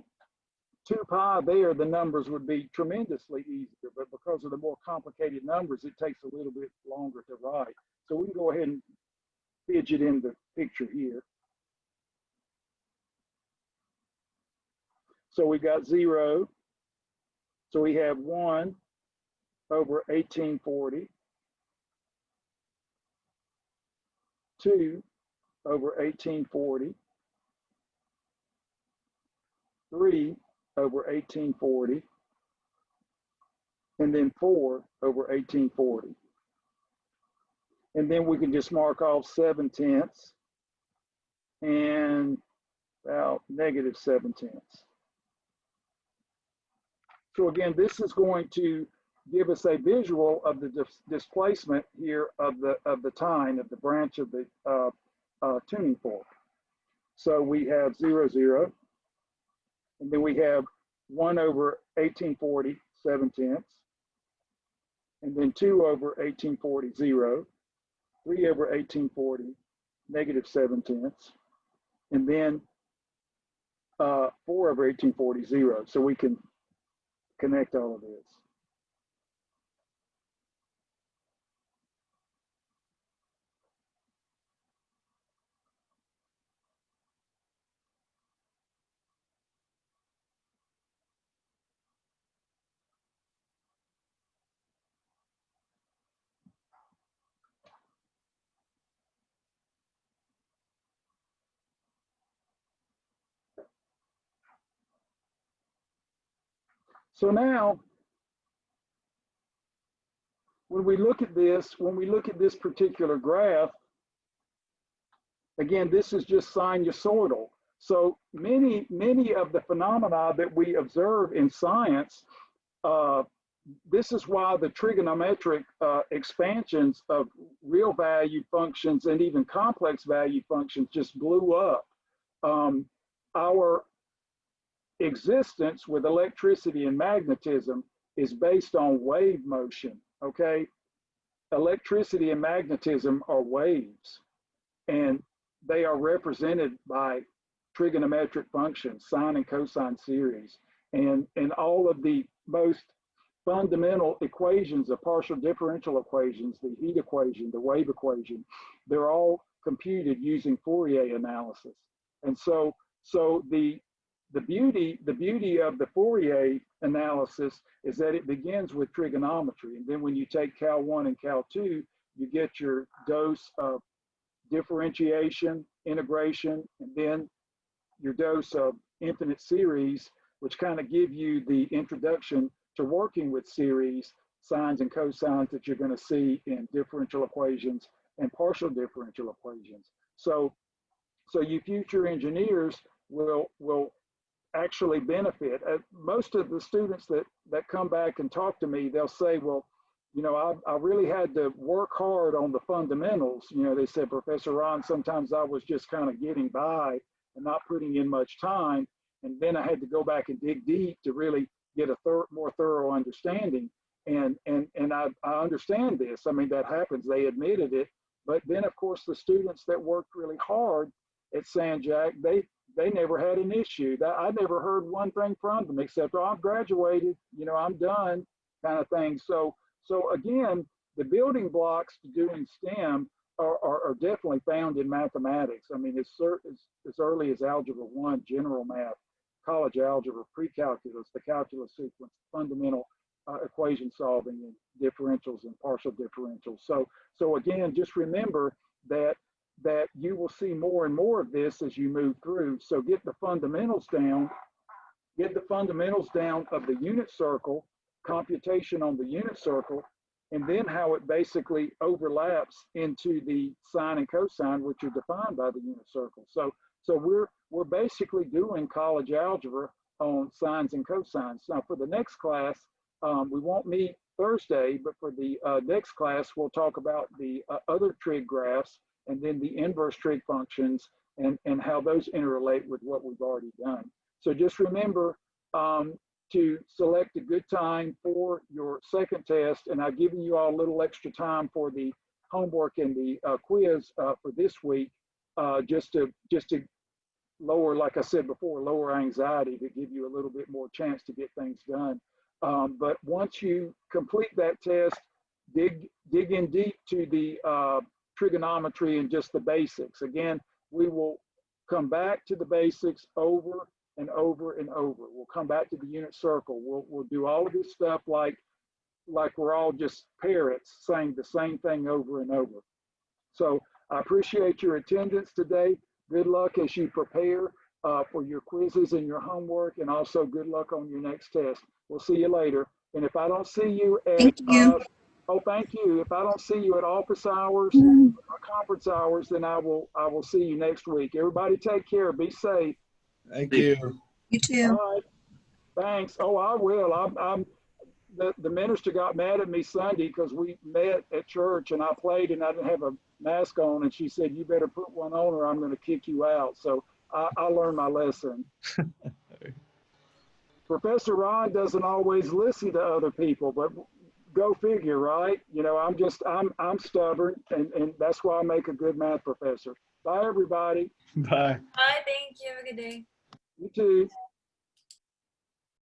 2 pi there, the numbers would be tremendously easier. But because of the more complicated numbers, it takes a little bit longer to write. So we can go ahead and fidget in the picture here. So we got 0. So we have 1 over 1840, 2 over 1840, 3 over 1840, and then 4 over 1840. And then we can just mark off 7/10 and about negative 7/10. So again, this is going to give us a visual of the displacement here of the tine, of the branch of the tuning fork. So we have 0, 0, and then we have 1 over 1840, 7/10, and then 2 over 1840, 0, 3 over 1840, negative 7/10, and then 4 over 1840, 0. So we can connect all of this. So now, when we look at this particular graph, again, this is just sinusoidal. So many of the phenomena that we observe in science, this is why the trigonometric expansions of real value functions and even complex value functions just blew up. Our existence with electricity and magnetism is based on wave motion, okay? Electricity and magnetism are waves, and they are represented by trigonometric functions, sine and cosine series, and all of the most fundamental equations, the partial differential equations, the heat equation, the wave equation, they're all computed using Fourier analysis. And so the beauty of the Fourier analysis is that it begins with trigonometry. And then when you take Cal 1 and Cal 2, you get your dose of differentiation, integration, and then your dose of infinite series, which kind of give you the introduction to working with series, sines and cosines that you're going to see in differential equations and partial differential equations. So you future engineers will actually benefit. Most of the students that come back and talk to me, they'll say, well, you know, I really had to work hard on the fundamentals. You know, they said, Professor Ron, sometimes I was just kind of getting by and not putting in much time. And then I had to go back and dig deep to really get a more thorough understanding. And I understand this. I mean, that happens. They admitted it. But then, of course, the students that worked really hard at San Jac, they never had an issue. I never heard one thing from them except, oh, I've graduated, you know, I'm done, kind of thing. So again, the building blocks to doing STEM are definitely found in mathematics. I mean, as early as Algebra 1, general math, college algebra, pre-calculus, the calculus sequence, fundamental equation solving and differentials and partial differentials. So again, just remember that you will see more and more of this as you move through. So get the fundamentals down of the unit circle, computation on the unit circle, and then how it basically overlaps into the sine and cosine, which are defined by the unit circle. So we're basically doing college algebra on sines and cosines. Now for the next class, we won't meet Thursday, but for the next class, we'll talk about the other trig graphs and then the inverse trig functions and how those interrelate with what we've already done. So just remember to select a good time for your second test, and I've given you all a little extra time for the homework and the quiz for this week, just to lower, like I said before, lower anxiety, to give you a little bit more chance to get things done. But once you complete that test, dig in deep to the trigonometry and just the basics. Again, we will come back to the basics over and over and over. We'll come back to the unit circle. We'll do all of this stuff like we're all just parrots saying the same thing over and over. So I appreciate your attendance today. Good luck as you prepare for your quizzes and your homework, and also good luck on your next test. We'll see you later. And if I don't see you at, Thank you. oh, thank you. If I don't see you at office hours or conference hours, then I will see you next week. Everybody take care. Be safe. Thank you. You too. All right. Thanks. Oh, I will. The minister got mad at me Sunday because we met at church and I played and I didn't have a mask on, and she said, "You better put one on or I'm going to kick you out." So I learned my lesson. Professor Ron doesn't always listen to other people, but go figure, right? You know, I'm stubborn, and that's why I make a good math professor. Bye, everybody. Bye. Bye, thank you. Have a good day. You too.